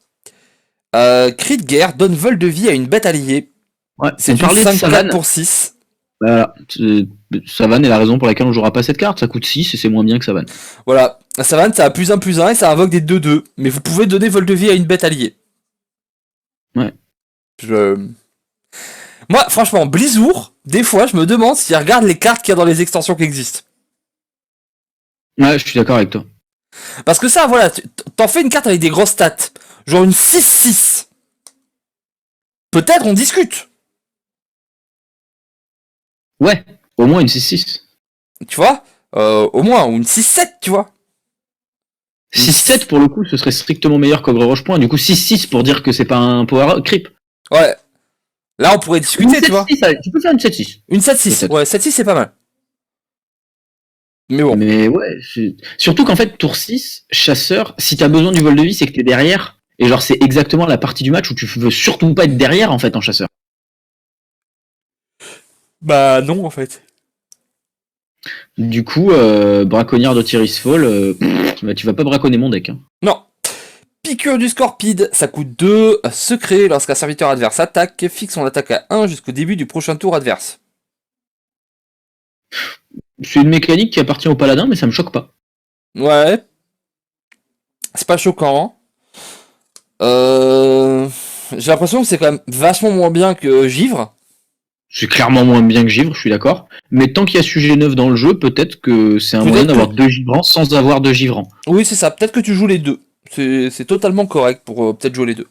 Cri de guerre donne vol de vie à une bête alliée. Ouais, c'est une 5-4 pour 6. Voilà. Savane est la raison pour laquelle on jouera pas cette carte. Ça coûte 6 et c'est moins bien que Savane. Voilà. La savane, ça a +1/+1 et ça invoque des 2/2. Mais vous pouvez donner vol de vie à une bête alliée. Ouais. Moi, franchement, Blizzard, des fois, je me demande s'ils regardent les cartes qu'il y a dans les extensions qui existent. Ouais, je suis d'accord avec toi. Parce que ça, voilà, t'en fais une carte avec des grosses stats. Genre une 6-6. Peut-être on discute. Ouais, au moins une 6-6. Tu vois au moins, ou une 6-7, tu vois. 6-7 pour le coup, ce serait strictement meilleur qu'Ogre Roche-Point. Du coup, 6-6 pour dire que c'est pas un power creep. Ouais. Là, on pourrait discuter, tu vois. Tu peux faire une 7-6. Une 7-6. Ouais, 7-6, c'est pas mal. Mais bon. Mais ouais, surtout qu'en fait, tour 6, chasseur, si t'as besoin du vol de vie, c'est que t'es derrière. Et genre, c'est exactement la partie du match où tu veux surtout pas être derrière, en fait, en chasseur. Bah non, en fait. Du coup, braconnière de Tirisfal, tu vas pas braconner mon deck. Hein. Non. Piqûre du Scorpide, ça coûte 2 secret lorsqu'un serviteur adverse attaque, fixe son attaque à 1 jusqu'au début du prochain tour adverse. C'est une mécanique qui appartient au paladin, mais ça me choque pas. Ouais. C'est pas choquant. J'ai l'impression que c'est quand même vachement moins bien que Givre. C'est clairement moins bien que Givre, je suis d'accord. Mais tant qu'il y a sujet neuf dans le jeu, peut-être que c'est un moyen d'avoir 2 givrants sans avoir 2 givrants. Oui, c'est ça. Peut-être que tu joues les deux. C'est totalement correct pour peut-être jouer les deux.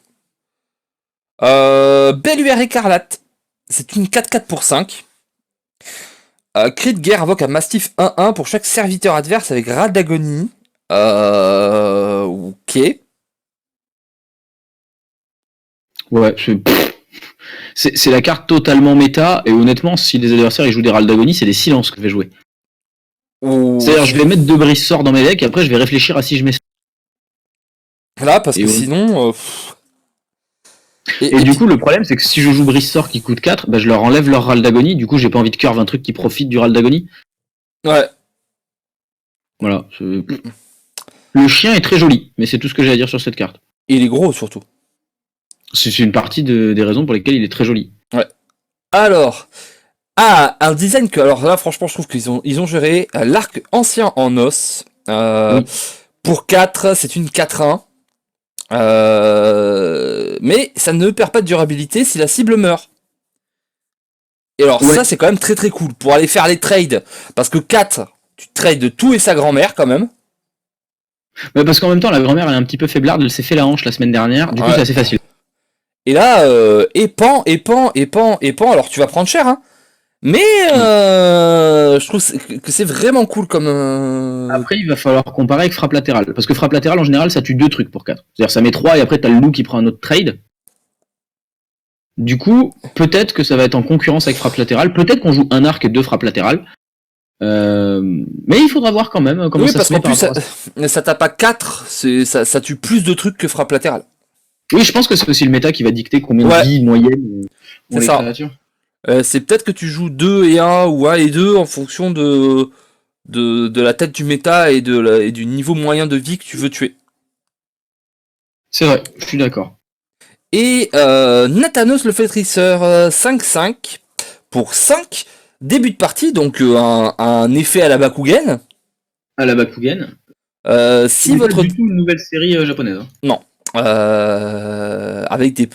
Belluaire écarlate. C'est une 4-4 pour 5. Cri de guerre invoque un Mastiff 1-1 pour chaque serviteur adverse avec Râle d'agonie. Ok. Ouais, c'est la carte totalement méta, et honnêtement, si les adversaires ils jouent des râles d'agonie, c'est des silences que je vais jouer. C'est-à-dire, je vais mettre 2 brise-sorts dans mes decks, et après je vais réfléchir à si je mets ça. Là, parce que sinon... Et du coup, le problème, c'est que si je joue brise-sort qui coûte 4, bah, je leur enlève leur râle d'agonie, du coup j'ai pas envie de curve un truc qui profite du râle d'agonie. Ouais. Voilà. Le chien est très joli, mais c'est tout ce que j'ai à dire sur cette carte. Et il est gros, surtout. C'est une partie des raisons pour lesquelles il est très joli. Ouais. Alors, un design que, alors là, franchement, je trouve qu'ils ont géré l'arc ancien en os. Oui. Pour 4, c'est une 4-1. Mais ça ne perd pas de durabilité si la cible meurt. Et alors, ça, c'est quand même très très cool. Pour aller faire les trades. Parce que 4, tu trades tout et sa grand-mère, quand même. Ouais, parce qu'en même temps, la grand-mère, elle est un petit peu faiblarde. Elle s'est fait la hanche la semaine dernière. Du coup, c'est assez facile. Et là, épand. Alors, tu vas prendre cher, hein. Mais je trouve que c'est vraiment cool comme... Après, il va falloir comparer avec frappe latérale. Parce que frappe latérale, en général, ça tue 2 trucs pour 4. C'est-à-dire, ça met 3 et après, t'as le loup qui prend un autre trade. Du coup, peut-être que ça va être en concurrence avec frappe latérale. Peut-être qu'on joue un arc et 2 frappes latérales. Mais il faudra voir quand même comment ça se met. Oui, parce qu'en plus, ça tape à 4, ça tue plus de trucs que frappe latérale. Oui, je pense que c'est aussi le méta qui va dicter combien de vie moyenne ont les créatures. C'est peut-être que tu joues 2 et 1 ou 1 et 2 en fonction de la tête du méta et du niveau moyen de vie que tu veux tuer. C'est vrai, je suis d'accord. Et Nathanos le Flétrisseur, 5-5 pour 5. Début de partie, donc un effet à la Bakugan. À la Bakugan. Si votre... pas du tout une nouvelle série japonaise. Hein. Non. Avec des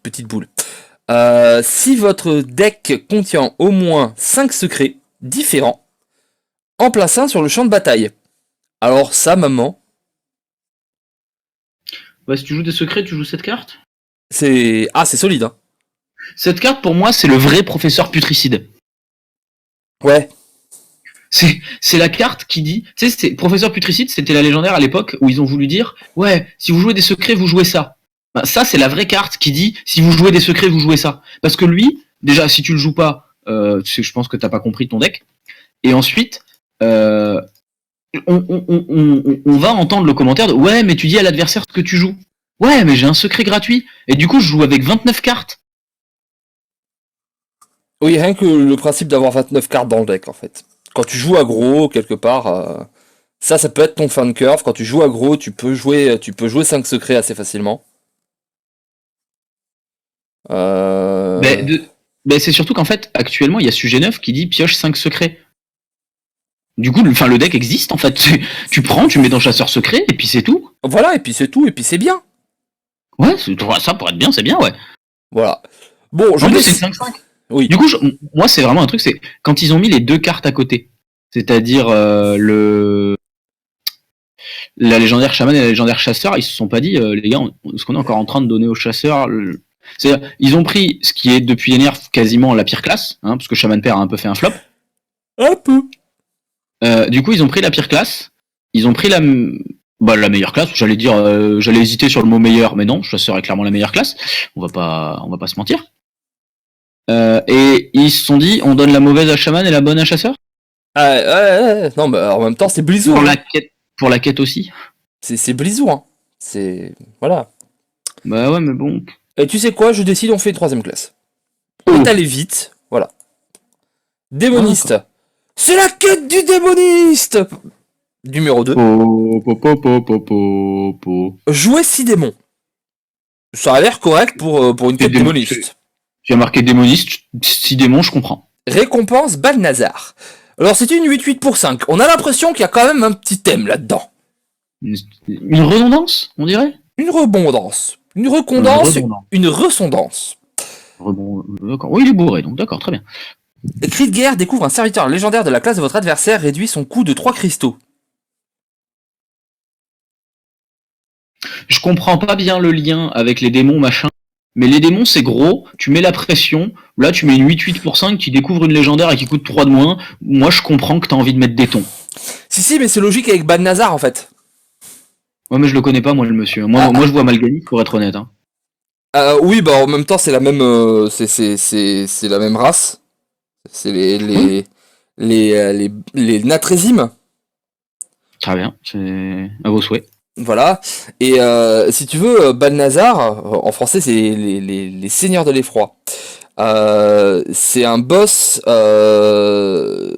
petites boules. Si votre deck contient au moins 5 secrets différents, en place un sur le champ de bataille. Alors ça, maman... Ouais, si tu joues des secrets, tu joues cette carte ? C'est solide, hein. Cette carte, pour moi, c'est le vrai professeur putricide. Ouais. C'est la carte qui dit... Tu sais, professeur putricide, c'était la légendaire à l'époque où ils ont voulu dire « Ouais, si vous jouez des secrets, vous jouez ça. » Ça, c'est la vraie carte qui dit « Si vous jouez des secrets, vous jouez ça. » Parce que lui, déjà, si tu le joues pas, je pense que t'as pas compris ton deck. Et ensuite, euh, on va entendre le commentaire de ouais, mais tu dis à l'adversaire ce que tu joues. Ouais, mais j'ai un secret gratuit. Et du coup, je joue avec 29 cartes. Oui, rien que le principe d'avoir 29 cartes dans le deck, en fait. Quand tu joues aggro, quelque part, ça peut être ton fin de curve. Quand tu joues aggro, tu peux jouer 5 secrets assez facilement. Mais, Euh... mais c'est surtout qu'en fait, actuellement, il y a sujet 9 qui dit pioche 5 secrets. Du coup, le deck existe en fait. Tu prends, tu mets dans chasseur secret, et puis c'est tout. Voilà, et puis c'est tout, et puis c'est bien. Ouais, ça pour être bien, c'est bien, ouais. Voilà. Bon, En plus, c'est une 5-5. Oui. Du coup, moi, c'est vraiment un truc, c'est quand ils ont mis les deux cartes à côté, c'est-à-dire la légendaire chaman et la légendaire chasseur, ils se sont pas dit, les gars, est-ce qu'on est encore en train de donner aux chasseurs C'est-à-dire, ils ont pris ce qui est depuis NR quasiment la pire classe, hein, parce que Shaman Père a un peu fait un flop. Un peu. Du coup, ils ont pris la pire classe, ils ont pris la meilleure classe. J'allais hésiter sur le mot meilleur, mais non, chasseur est clairement la meilleure classe. On va pas se mentir. Et ils se sont dit, on donne la mauvaise à Shaman et la bonne à chasseur. Ouais. Non, mais en même temps, c'est Blizzard. Pour la quête aussi. C'est Blizzard. Hein. C'est. Voilà. Bah ouais, mais bon. Et tu sais quoi, je décide, on fait une 3ème classe. On est allé vite. Voilà. Démoniste. C'est la quête du démoniste. Numéro 2. Jouer 6 démons. Ça a l'air correct pour une quête démoniste. J'ai marqué démoniste, 6 démons, je comprends. Récompense Balnazar. Alors c'est une 8-8 pour 5. On a l'impression qu'il y a quand même un petit thème là-dedans. Une redondance, on dirait. Une rebondance. Une recondance. Une resondance. D'accord. Oui, il est bourré, donc d'accord, très bien. Cri de guerre découvre un serviteur légendaire de la classe de votre adversaire, réduit son coût de 3 cristaux. Je comprends pas bien le lien avec les démons, machin. Mais les démons, c'est gros, tu mets la pression, là tu mets une 8-8 pour 5 qui découvre une légendaire et qui coûte 3 de moins. Moi je comprends que t'as envie de mettre des tons. Si, mais c'est logique avec Balnazar en fait. Ouais, mais je le connais pas, moi, le monsieur. Moi, je vois Malgani, pour être honnête. Hein. Oui, bah en même temps, c'est la même, c'est la même race. C'est les Natrésimes. Très bien, c'est à vos souhaits. Voilà. Et si tu veux, Balnazar, en français, c'est les seigneurs de l'effroi. C'est un boss que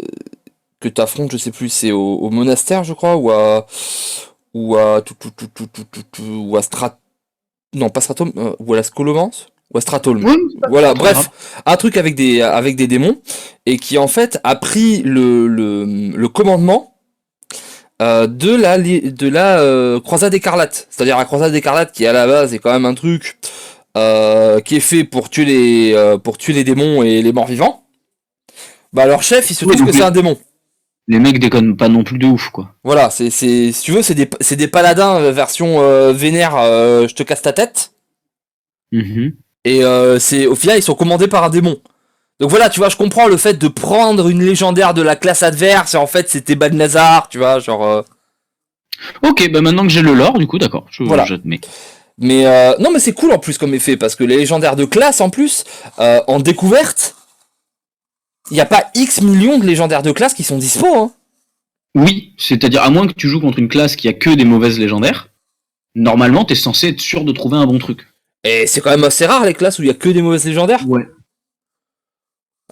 tu affrontes, je sais plus, c'est au monastère, je crois, ou à Strat... Non, pas Stratum, ou à la Scolomance, ou à Stratholm. Oui, Voilà, bref, un truc avec des démons, et qui en fait a pris le commandement de la croisade écarlate. C'est-à-dire la croisade écarlate qui à la base est quand même un truc qui est fait pour tuer les démons et les morts vivants. Bah leur chef, il se trouve que c'est un démon. Les mecs déconnent pas non plus de ouf, quoi. Voilà, si tu veux, c'est des paladins version vénère, je te casse ta tête. Mm-hmm. Et au final, ils sont commandés par un démon. Donc voilà, tu vois, je comprends le fait de prendre une légendaire de la classe adverse, et en fait, c'était Balnazar, tu vois, genre... Ok, bah maintenant que j'ai le lore, du coup, d'accord, voilà. j'admets. Mais non, mais c'est cool en plus comme effet, parce que les légendaires de classe, en plus, en découverte, il n'y a pas X millions de légendaires de classe qui sont dispo, hein. Oui, c'est-à-dire, à moins que tu joues contre une classe qui a que des mauvaises légendaires, normalement, t'es censé être sûr de trouver un bon truc. Et c'est quand même assez rare les classes où il y a que des mauvaises légendaires. Ouais.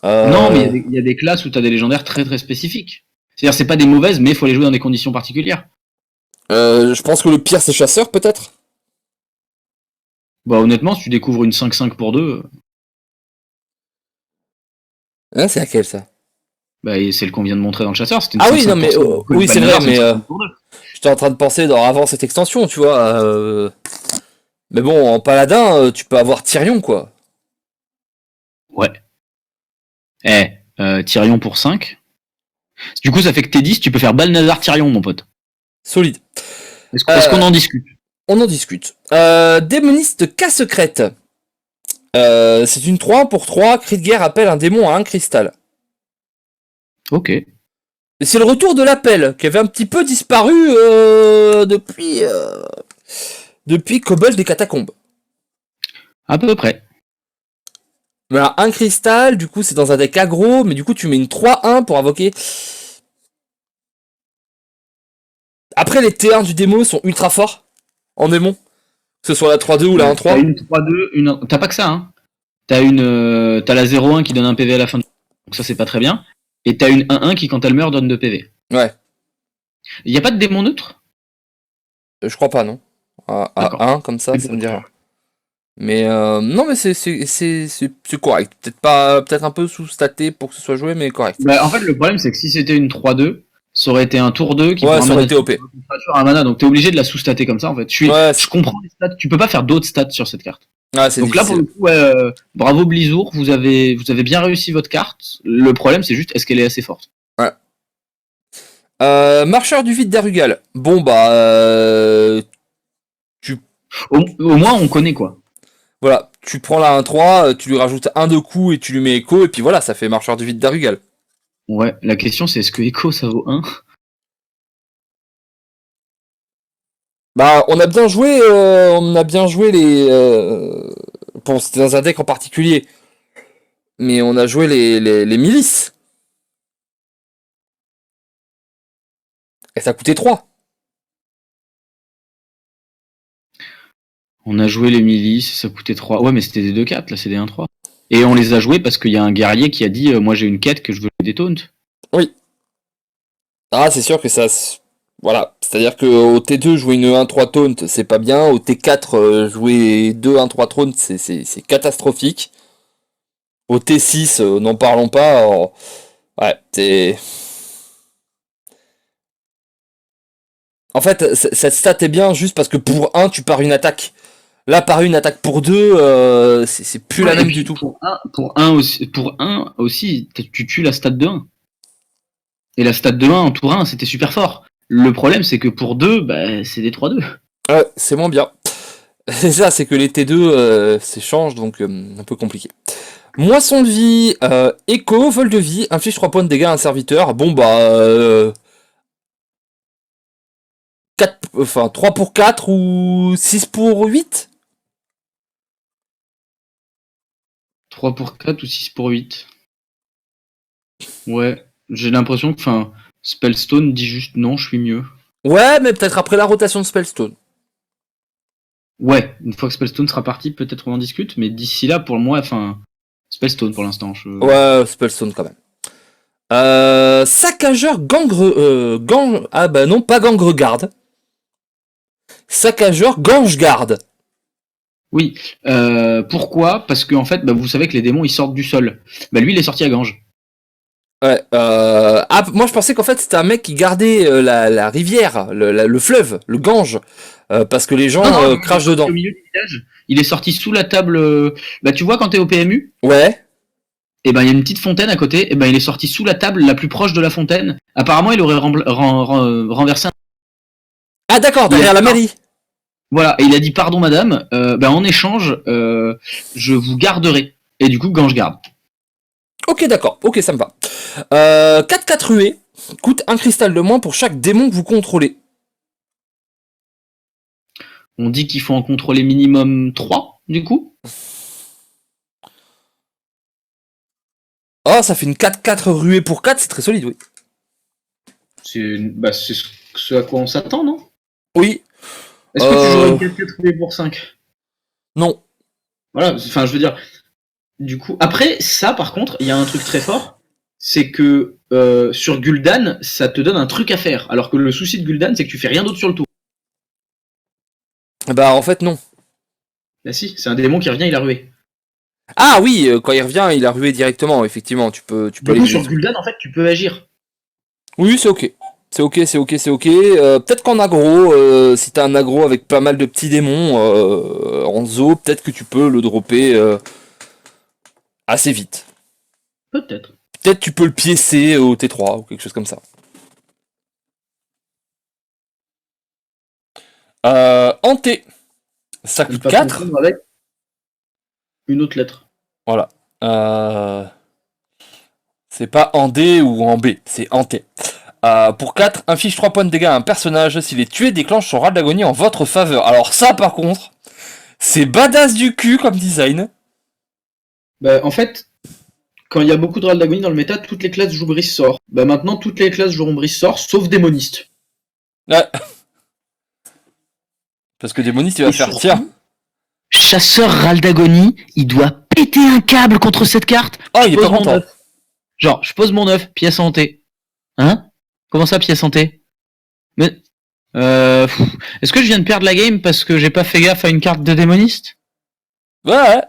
Non, mais il y a des classes où t'as des légendaires très très spécifiques. C'est-à-dire, c'est pas des mauvaises, mais il faut les jouer dans des conditions particulières. Je pense que le pire, c'est chasseur, peut-être. Bah, honnêtement, si tu découvres une 5-5 pour 2... Hein, c'est laquelle, ça? Bah, c'est le qu'on vient de montrer dans le chasseur. C'était une oui, non, mais oui, c'est vrai, mais j'étais en train de penser avant cette extension, tu vois. Mais bon, en paladin, tu peux avoir Tyrion, quoi. Ouais. Tyrion pour 5. Du coup, ça fait que t'es 10, tu peux faire Balnazar Tyrion, mon pote. Solide. Est-ce qu'on en discute? On en discute. Démoniste casse-secrète. C'est une 3 pour 3, cri de guerre appelle un démon à un cristal. Ok. C'est le retour de l'appel, qui avait un petit peu disparu depuis Kobold des Catacombes. À peu près. Mais alors, un cristal, du coup, c'est dans un deck aggro, mais du coup, tu mets une 3-1 pour invoquer. Après, les T1 du démo sont ultra forts en démon. Que ce soit la 3-2 ou la T'as 1-3. une 3-2, t'as pas que ça, hein. T'as la 0-1 qui donne un PV à la fin. Donc ça, c'est pas très bien. Et t'as une 1-1 qui, quand elle meurt, donne 2 PV. Ouais. Il y a pas de démon neutre? Je crois pas, non. D'accord. À 1, comme ça me dit rien. Mais non, mais c'est correct. Peut-être un peu sous-staté pour que ce soit joué, mais correct. Bah, en fait, le problème, c'est que si c'était une 3-2, ça aurait été un tour 2 qui Ouais, pour un ça aurait mana été OP. sur un mana, donc t'es obligé de la sous-stater comme ça en fait. Ouais, Je comprends les stats, tu peux pas faire d'autres stats sur cette carte. c'est Donc là pour difficile. le coup, bravo Blizzard, vous avez bien réussi votre carte. Le problème c'est juste est-ce qu'elle est assez forte. Ouais. Marcheur du vide d'Arugal. Bon bah Au moins on connaît quoi. voilà, tu prends la 1-3, tu lui rajoutes un de coups et tu lui mets écho, et puis voilà, ça fait marcheur du vide d'Arugal. Ouais, la question c'est est-ce que Echo ça vaut 1? Bah on a bien joué les bon, c'était dans un deck en particulier. Mais on a joué les milices. Et ça coûtait 3. On a joué les milices, ça coûtait 3. Ouais mais c'était des 2-4, là c'est des 1-3. Et on les a joués parce qu'il y a un guerrier qui a dit moi j'ai une quête que je veux des taunts. Oui. Ah, c'est sûr que ça. Voilà. C'est-à-dire qu'au T2, jouer une 1-3 taunt, c'est pas bien. Au T4, jouer 2-1-3 taunt, c'est catastrophique. Au T6, n'en parlons pas. Alors, ouais, c'est. En fait, cette stat est bien juste parce que pour 1, tu pars une attaque. Là, par une attaque pour 2, c'est plus la même du tout. Pour un aussi, tu tues la stat de 1. Et la stat de 1 en tour 1, c'était super fort. Le problème, c'est que pour 2, bah, c'est des 3-2. Ouais, c'est moins bien. C'est ça, c'est que les T2 s'échangent, donc un peu compliqué. Moisson de vie, écho, vol de vie, inflige 3 points de dégâts à un serviteur. Bon bah 3 pour 4 ou 6 pour 8. 3 pour 4 ou 6 pour 8. Ouais, j'ai l'impression que Spellstone dit juste non, je suis mieux. Ouais, mais peut-être après la rotation de Spellstone. Ouais, une fois que Spellstone sera parti, peut-être on en discute, mais d'ici là, pour moi, Spellstone pour l'instant. Ouais, Spellstone quand même. Saccageur ah bah non, pas Gangregarde. Saccageur Gangegarde. Oui, pourquoi? Parce que en fait, bah, vous savez que les démons ils sortent du sol. Bah lui, il est sorti à Gange. Ouais, moi je pensais qu'en fait c'était un mec qui gardait la rivière, le fleuve, le Gange, parce que les gens crachent dedans. Au milieu du village, il est sorti sous la table. Bah tu vois quand t'es au PMU, Ouais. et ben il y a une petite fontaine à côté, et ben il est sorti sous la table la plus proche de la fontaine. Apparemment, il aurait renversé un... Ah d'accord, derrière la mairie. Voilà, et il a dit pardon madame, en échange, je vous garderai. Et du coup, Gange garde. Ok d'accord, ok ça me va. 4-4 ruées, coûte un cristal de moins pour chaque démon que vous contrôlez. On dit qu'il faut en contrôler minimum 3, du coup. Oh, ça fait une 4-4 ruée pour 4, c'est très solide, oui. C'est ce à quoi on s'attend, non? Oui. Est-ce que tu jouerais une 4-4 ruée pour 5? Non. Voilà, je veux dire... Du coup, après, ça, par contre, il y a un truc très fort, c'est que sur Gul'dan, ça te donne un truc à faire, alors que le souci de Gul'dan, c'est que tu fais rien d'autre sur le tour. Bah en fait non. Bah si, c'est un démon qui revient, il a rué. Ah oui, quand il revient, il a rué directement, effectivement, tu peux Du aller coup, vite. sur Gul'dan, en fait, tu peux agir. Oui, c'est ok. C'est ok, c'est ok, c'est ok. Peut-être qu'en aggro, si t'as un aggro avec pas mal de petits démons en zoo, peut-être que tu peux le dropper assez vite. Peut-être. Peut-être tu peux le piécer au T3 ou quelque chose comme ça. Hanté. Ça coûte 4. Avec une autre lettre. Voilà. C'est pas en D ou en B, c'est en T. Pour 4, inflige 3 points de dégâts à un personnage. S'il est tué, déclenche son râle d'agonie en votre faveur. Alors ça, par contre, c'est badass du cul comme design. Bah, en fait, quand il y a beaucoup de Raldagonie dans le méta, toutes les classes jouent Brise Sort. Bah, maintenant, toutes les classes joueront Brise Sort, sauf Démoniste. Ouais. Parce que Démoniste, il va Et faire surtout, tiens. Chasseur Raldagonie, il doit péter un câble contre cette carte. Oh, Je il est pas pose mon content. œuf. Genre, je pose mon œuf, pièce hantée. Hein? Comment ça, pièce hantée? Mais, est-ce que je viens de perdre la game parce que j'ai pas fait gaffe à une carte de démoniste? Ouais.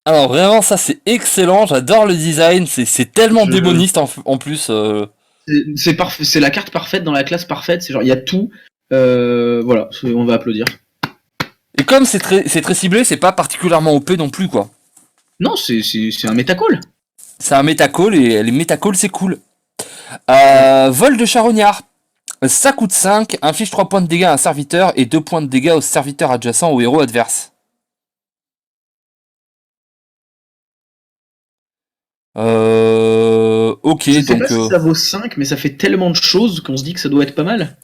Alors vraiment, ça c'est excellent. J'adore le design. C'est tellement démoniste en plus. C'est parfait, c'est la carte parfaite dans la classe parfaite. C'est genre, il y a tout. Voilà, on va applaudir. Et comme c'est très ciblé, c'est pas particulièrement OP non plus quoi. Non, c'est un métacall. C'est un métacall et les métacalls c'est cool. Vol de charognard. Ça coûte 5, inflige 3 points de dégâts à un serviteur et 2 points de dégâts au serviteur adjacent au héros adverse. Ok, Je sais donc... pas si ça vaut 5, mais ça fait tellement de choses qu'on se dit que ça doit être pas mal.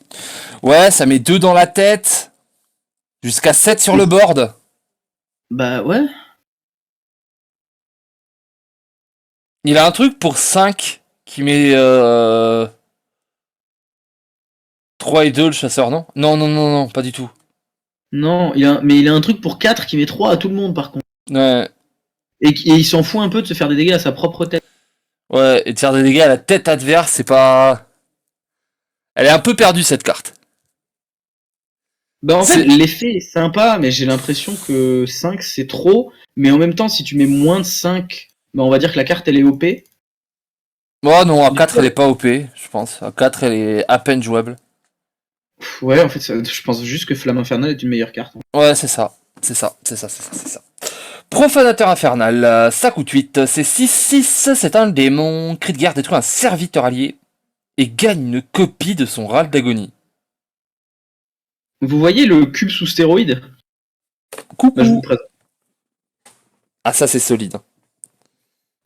Ouais, ça met 2 dans la tête. Jusqu'à 7 sur le board. Bah ouais. Il a un truc pour 5 qui met 3 et 2 le chasseur, non? Non, pas du tout. Non, mais il a un truc pour 4 qui met 3 à tout le monde par contre. Ouais, Et il s'en fout un peu de se faire des dégâts à sa propre tête. ouais, et de faire des dégâts à la tête adverse, c'est pas... Elle est un peu perdue cette carte. Bah en fait, C'est- l'effet est sympa, mais j'ai l'impression que 5 c'est trop. Mais en même temps, si tu mets moins de 5, bah on va dire que la carte elle est OP. Oh non, à 4 elle est pas OP, je pense. À 4 elle est à peine jouable. Ouais, en fait, je pense juste que Flamme Infernale est une meilleure carte. Ouais, c'est ça. C'est ça. Profanateur infernal, ça coûte 8, c'est 6-6, c'est un démon. Cri de guerre détruit un serviteur allié et gagne une copie de son râle d'agonie. Vous voyez le cube sous stéroïde? Coucou. Bah, je vous le présente. Ah, ça c'est solide.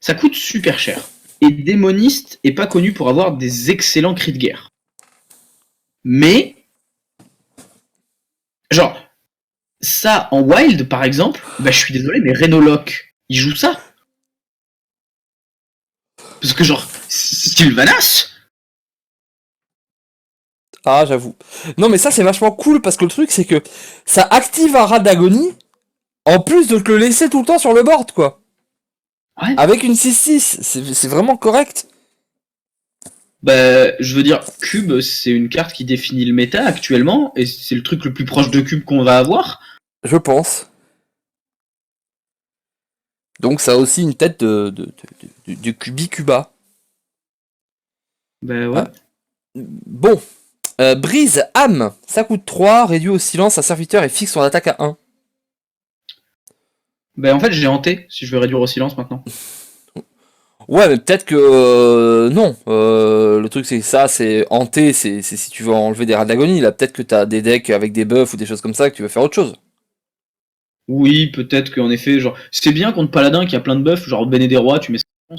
Ça coûte super cher. Et Démoniste est pas connu pour avoir des excellents cris de guerre. Mais, genre, ça en wild par exemple, bah je suis désolé, mais Renoloc, il joue ça. Parce que genre, Sylvanas, Ah, j'avoue. Non, mais ça c'est vachement cool parce que le truc c'est que ça active un râle d'agonie en plus de te le laisser tout le temps sur le board, quoi. ouais. Avec une 6-6, c'est vraiment correct. Bah, je veux dire, Cube, c'est une carte qui définit le méta actuellement, et c'est le truc le plus proche de Cube qu'on va avoir. Je pense. Donc ça a aussi une tête de Cubi-Cuba. Bah ouais. Ah. Bon. Brise âme, ça coûte 3, réduit au silence un serviteur et fixe son attaque à 1. Bah en fait, j'ai hanté, si je veux réduire au silence maintenant. Ouais, mais peut-être que non. Le truc c'est que ça, c'est hanté, c'est si tu veux enlever des rats d'agonie. Là, peut-être que t'as des decks avec des buffs ou des choses comme ça que tu veux faire autre chose. Oui, peut-être qu'en effet, genre, c'est bien contre Paladin qui a plein de buffs, genre Béné des Rois, tu mets ça.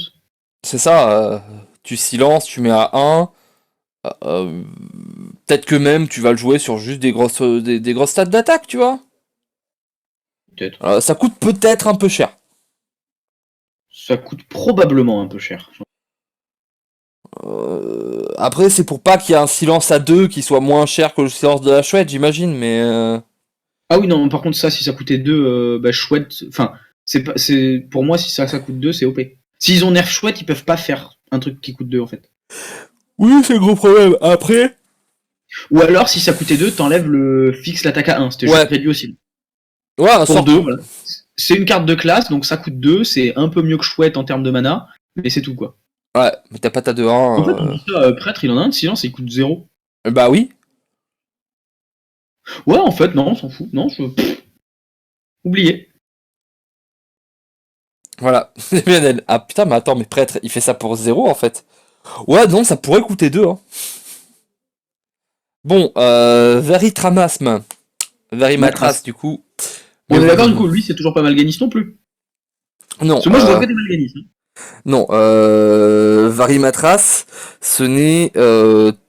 C'est ça, tu silences, tu mets à 1. Peut-être que même tu vas le jouer sur juste des grosses stats d'attaque, tu vois. Peut-être. Ça coûte peut-être un peu cher. Ça coûte probablement un peu cher. Après, c'est pour pas qu'il y ait un silence à 2 qui soit moins cher que le silence de la chouette, j'imagine, mais... Ah oui, non, par contre, ça, si ça coûtait 2, bah chouette. Enfin, pour moi, si ça coûte 2, c'est OP. S'ils ont nerf chouette, ils peuvent pas faire un truc qui coûte 2 en fait. Oui, c'est le gros problème. Après... Ou alors, si ça coûtait 2, t'enlèves le fixe l'attaque à 1. C'était Ouais. juste réduit aussi. Ouais, un Pour sort. 2, voilà. C'est une carte de classe, donc ça coûte 2, c'est un peu mieux que chouette en termes de mana, mais c'est tout quoi. Ouais, mais t'as pas ta 2-1. En fait, on dit ça, prêtre, il en a un de silence et il coûte 0. Bah oui. Ouais, en fait, non, on s'en fout. Non, oublié. Voilà. C'est bien elle. Ah putain, mais attends, mais prêtre, il fait ça pour 0 en fait. Ouais, non, ça pourrait coûter 2. Hein. Bon, Veritramasme. Verimatras, du coup. On est d'accord, du coup, lui, c'est toujours pas Malganis non plus. Non. Parce que moi, je vois que des Malganis. Hein. Non, Varimatras, ce n'est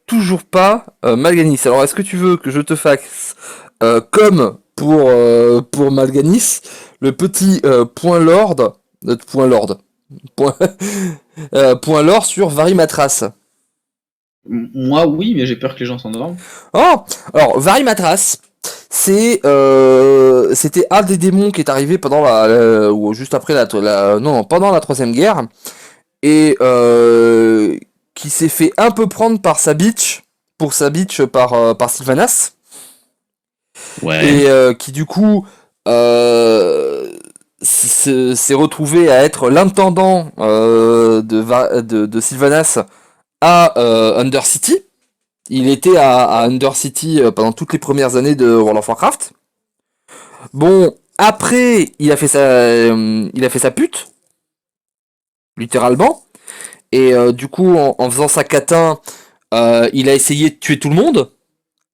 toujours pas Malganis. Alors, est-ce que tu veux que je te fasse comme pour Malganis, le petit point lord, point, point lord sur Varimatras. Moi, oui, mais j'ai peur que les gens s'endorment. Oh, alors Varimatras, c'était un des démons qui est arrivé pendant ou juste après non, pendant la Troisième Guerre, et qui s'est fait un peu prendre par sa bitch, par Sylvanas, Ouais. et qui du coup s'est retrouvé à être l'intendant de Sylvanas à Undercity. Il était à Undercity pendant toutes les premières années de World of Warcraft. Bon, après, il a fait sa pute, littéralement. Et du coup, en faisant sa catin, il a essayé de tuer tout le monde.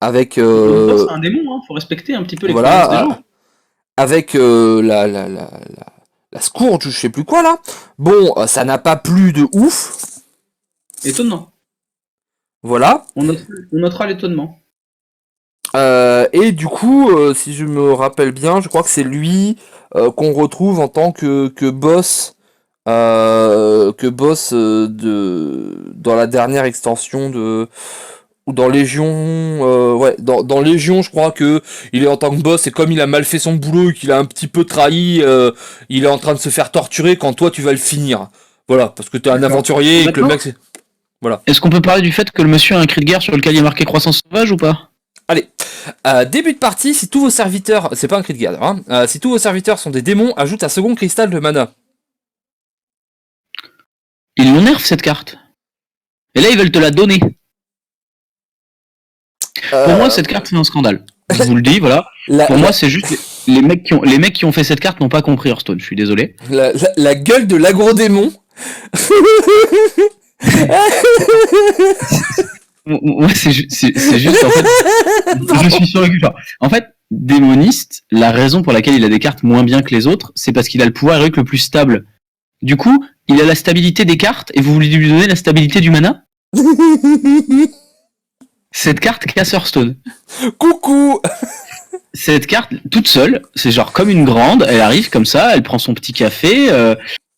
Avec, C'est un démon, hein. Faut respecter un petit peu les croyances des voilà, gens. avec la Scourge, je sais plus quoi là. Bon, ça n'a pas plu de ouf. Étonnant. Voilà. On notera l'étonnement. Et du coup, si je me rappelle bien, je crois que c'est lui qu'on retrouve en tant que boss, dans la dernière extension ou dans Légion, ouais, dans Légion, je crois que il est en tant que boss, et comme il a mal fait son boulot et qu'il a un petit peu trahi, il est en train de se faire torturer quand toi tu vas le finir. Voilà, parce que t'es un D'accord. aventurier et que le Maintenant, mec, voilà. est-ce qu'on peut parler du fait que le monsieur a un cri de guerre sur lequel il y a marqué croissance sauvage ou pas? Allez, début de partie, si tous vos serviteurs, c'est pas un cri de guerre, hein, si tous vos serviteurs sont des démons, ajoute un second cristal de mana. Ils l'ont nerf cette carte. Et là, ils veulent te la donner. Pour moi, cette carte, c'est un scandale. Je vous le dis, voilà. Pour moi, c'est juste les mecs qui ont fait cette carte n'ont pas compris Hearthstone. Je suis désolé. La gueule de l'agro-démon. Ouais, c'est juste en fait. Je suis sur le cul. En fait, démoniste, la raison pour laquelle il a des cartes moins bien que les autres, c'est parce qu'il a le pouvoir héroïque le plus stable. Du coup, il a la stabilité des cartes et vous voulez lui donner la stabilité du mana? Cette carte casse Hearthstone. Coucou. Cette carte toute seule, c'est genre comme une grande, elle arrive comme ça, elle prend son petit café,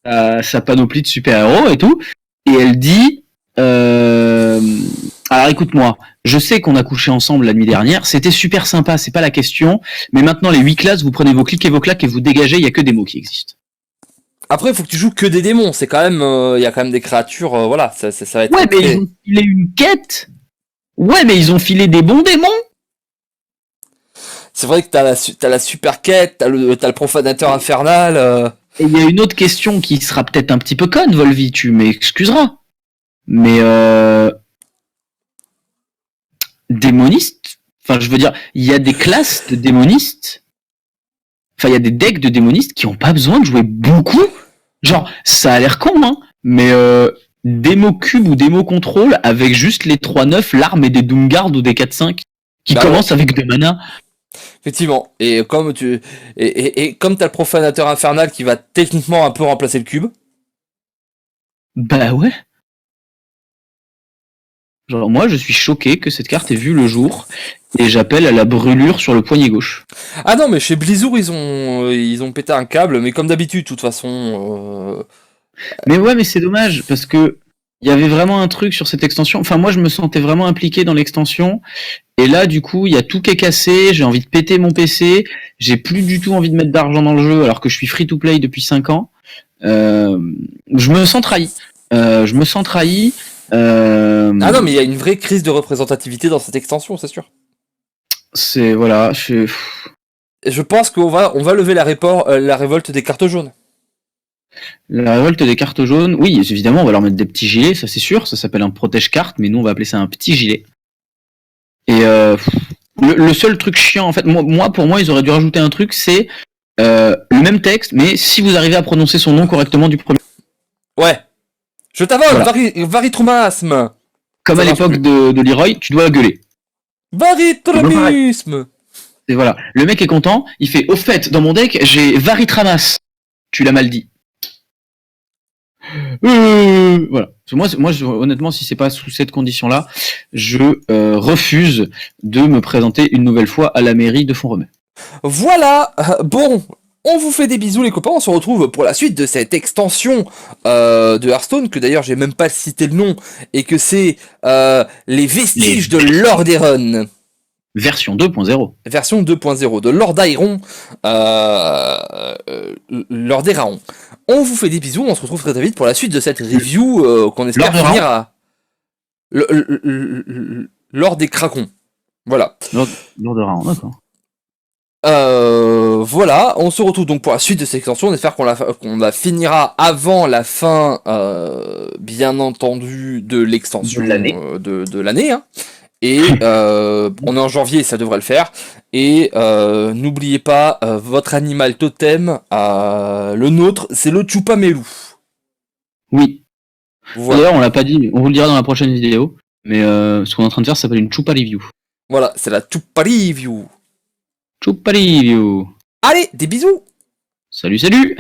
sa panoplie de super-héros et tout, et elle dit alors écoute-moi, je sais qu'on a couché ensemble la nuit dernière, c'était super sympa, c'est pas la question, mais maintenant les 8 classes, vous prenez vos clics et vos claques et vous dégagez, il y a que des mots qui existent. Après, il faut que tu joues que des démons. C'est quand même, il y a quand même des créatures. Voilà, ça va être. Ouais, mais ils ont filé une quête. Ouais, mais ils ont filé des bons démons. C'est vrai que t'as la super quête, t'as le profanateur infernal. Et il y a une autre question qui sera peut-être un petit peu conne, Volvi, tu m'excuseras. Mais démoniste, enfin je veux dire, il y a des classes de démonistes, enfin il y a des decks de démonistes qui ont pas besoin de jouer beaucoup. Genre, ça a l'air con, hein, mais démo cube ou démo contrôle avec juste les 3-9, l'arme et des Doomguard ou des 4-5 qui commencent avec des mana. Effectivement. Et comme comme t'as le profanateur infernal qui va techniquement un peu remplacer le cube. Bah ouais. Genre moi je suis choqué que cette carte ait vu le jour et j'appelle à la brûlure sur le poignet gauche. Ah non, mais chez Blizzard ils ont pété un câble, mais comme d'habitude de toute façon. Mais ouais, mais c'est dommage parce que il y avait vraiment un truc sur cette extension. Enfin moi je me sentais vraiment impliqué dans l'extension et là du coup il y a tout qui est cassé, j'ai envie de péter mon PC, j'ai plus du tout envie de mettre d'argent dans le jeu alors que je suis free to play depuis 5 ans. Je me sens trahi. Ah non, mais il y a une vraie crise de représentativité dans cette extension, c'est sûr. C'est voilà, Je pense qu'on va lever la révolte des cartes jaunes. La révolte des cartes jaunes, oui, évidemment, on va leur mettre des petits gilets, ça c'est sûr, ça s'appelle un protège-carte, mais nous on va appeler ça un petit gilet. Et le seul truc chiant, en fait, pour moi, ils auraient dû rajouter un truc, c'est le même texte, mais si vous arrivez à prononcer son nom correctement du premier. Ouais. Je t'avole, Voilà. Varitrumasme. Comme à l'époque de Leroy, tu dois gueuler. Varitrumisme. Et voilà. Le mec est content, il fait au fait, dans mon deck, j'ai Varitramas. Tu l'as mal dit. Voilà. Moi, honnêtement, si c'est pas sous cette condition-là, je refuse de me présenter une nouvelle fois à la mairie de Font-Romeu. Voilà. Bon. On vous fait des bisous les copains, on se retrouve pour la suite de cette extension de Hearthstone, que d'ailleurs j'ai même pas cité le nom, et que c'est les vestiges de Lordaeron. Version 2.0. Version 2.0 de Lordaeron. Lordaeron. On vous fait des bisous, on se retrouve très vite pour la suite de cette review qu'on espère finir à... Lors des Cracons. Voilà. Lordaeron, d'accord. Voilà, on se retrouve donc pour la suite de cette extension. On espère qu'on la finira avant la fin, bien entendu, de l'extension de l'année. Hein. Et on est en janvier, ça devrait le faire. Et n'oubliez pas, votre animal totem, le nôtre, c'est le Chupamelu. Oui. Voilà. D'ailleurs, on l'a pas dit, on vous le dira dans la prochaine vidéo. Mais ce qu'on est en train de faire, ça s'appelle une Chupa Review. Voilà, c'est la Chupa Review. Chupa Review. Allez, des bisous. Salut, salut.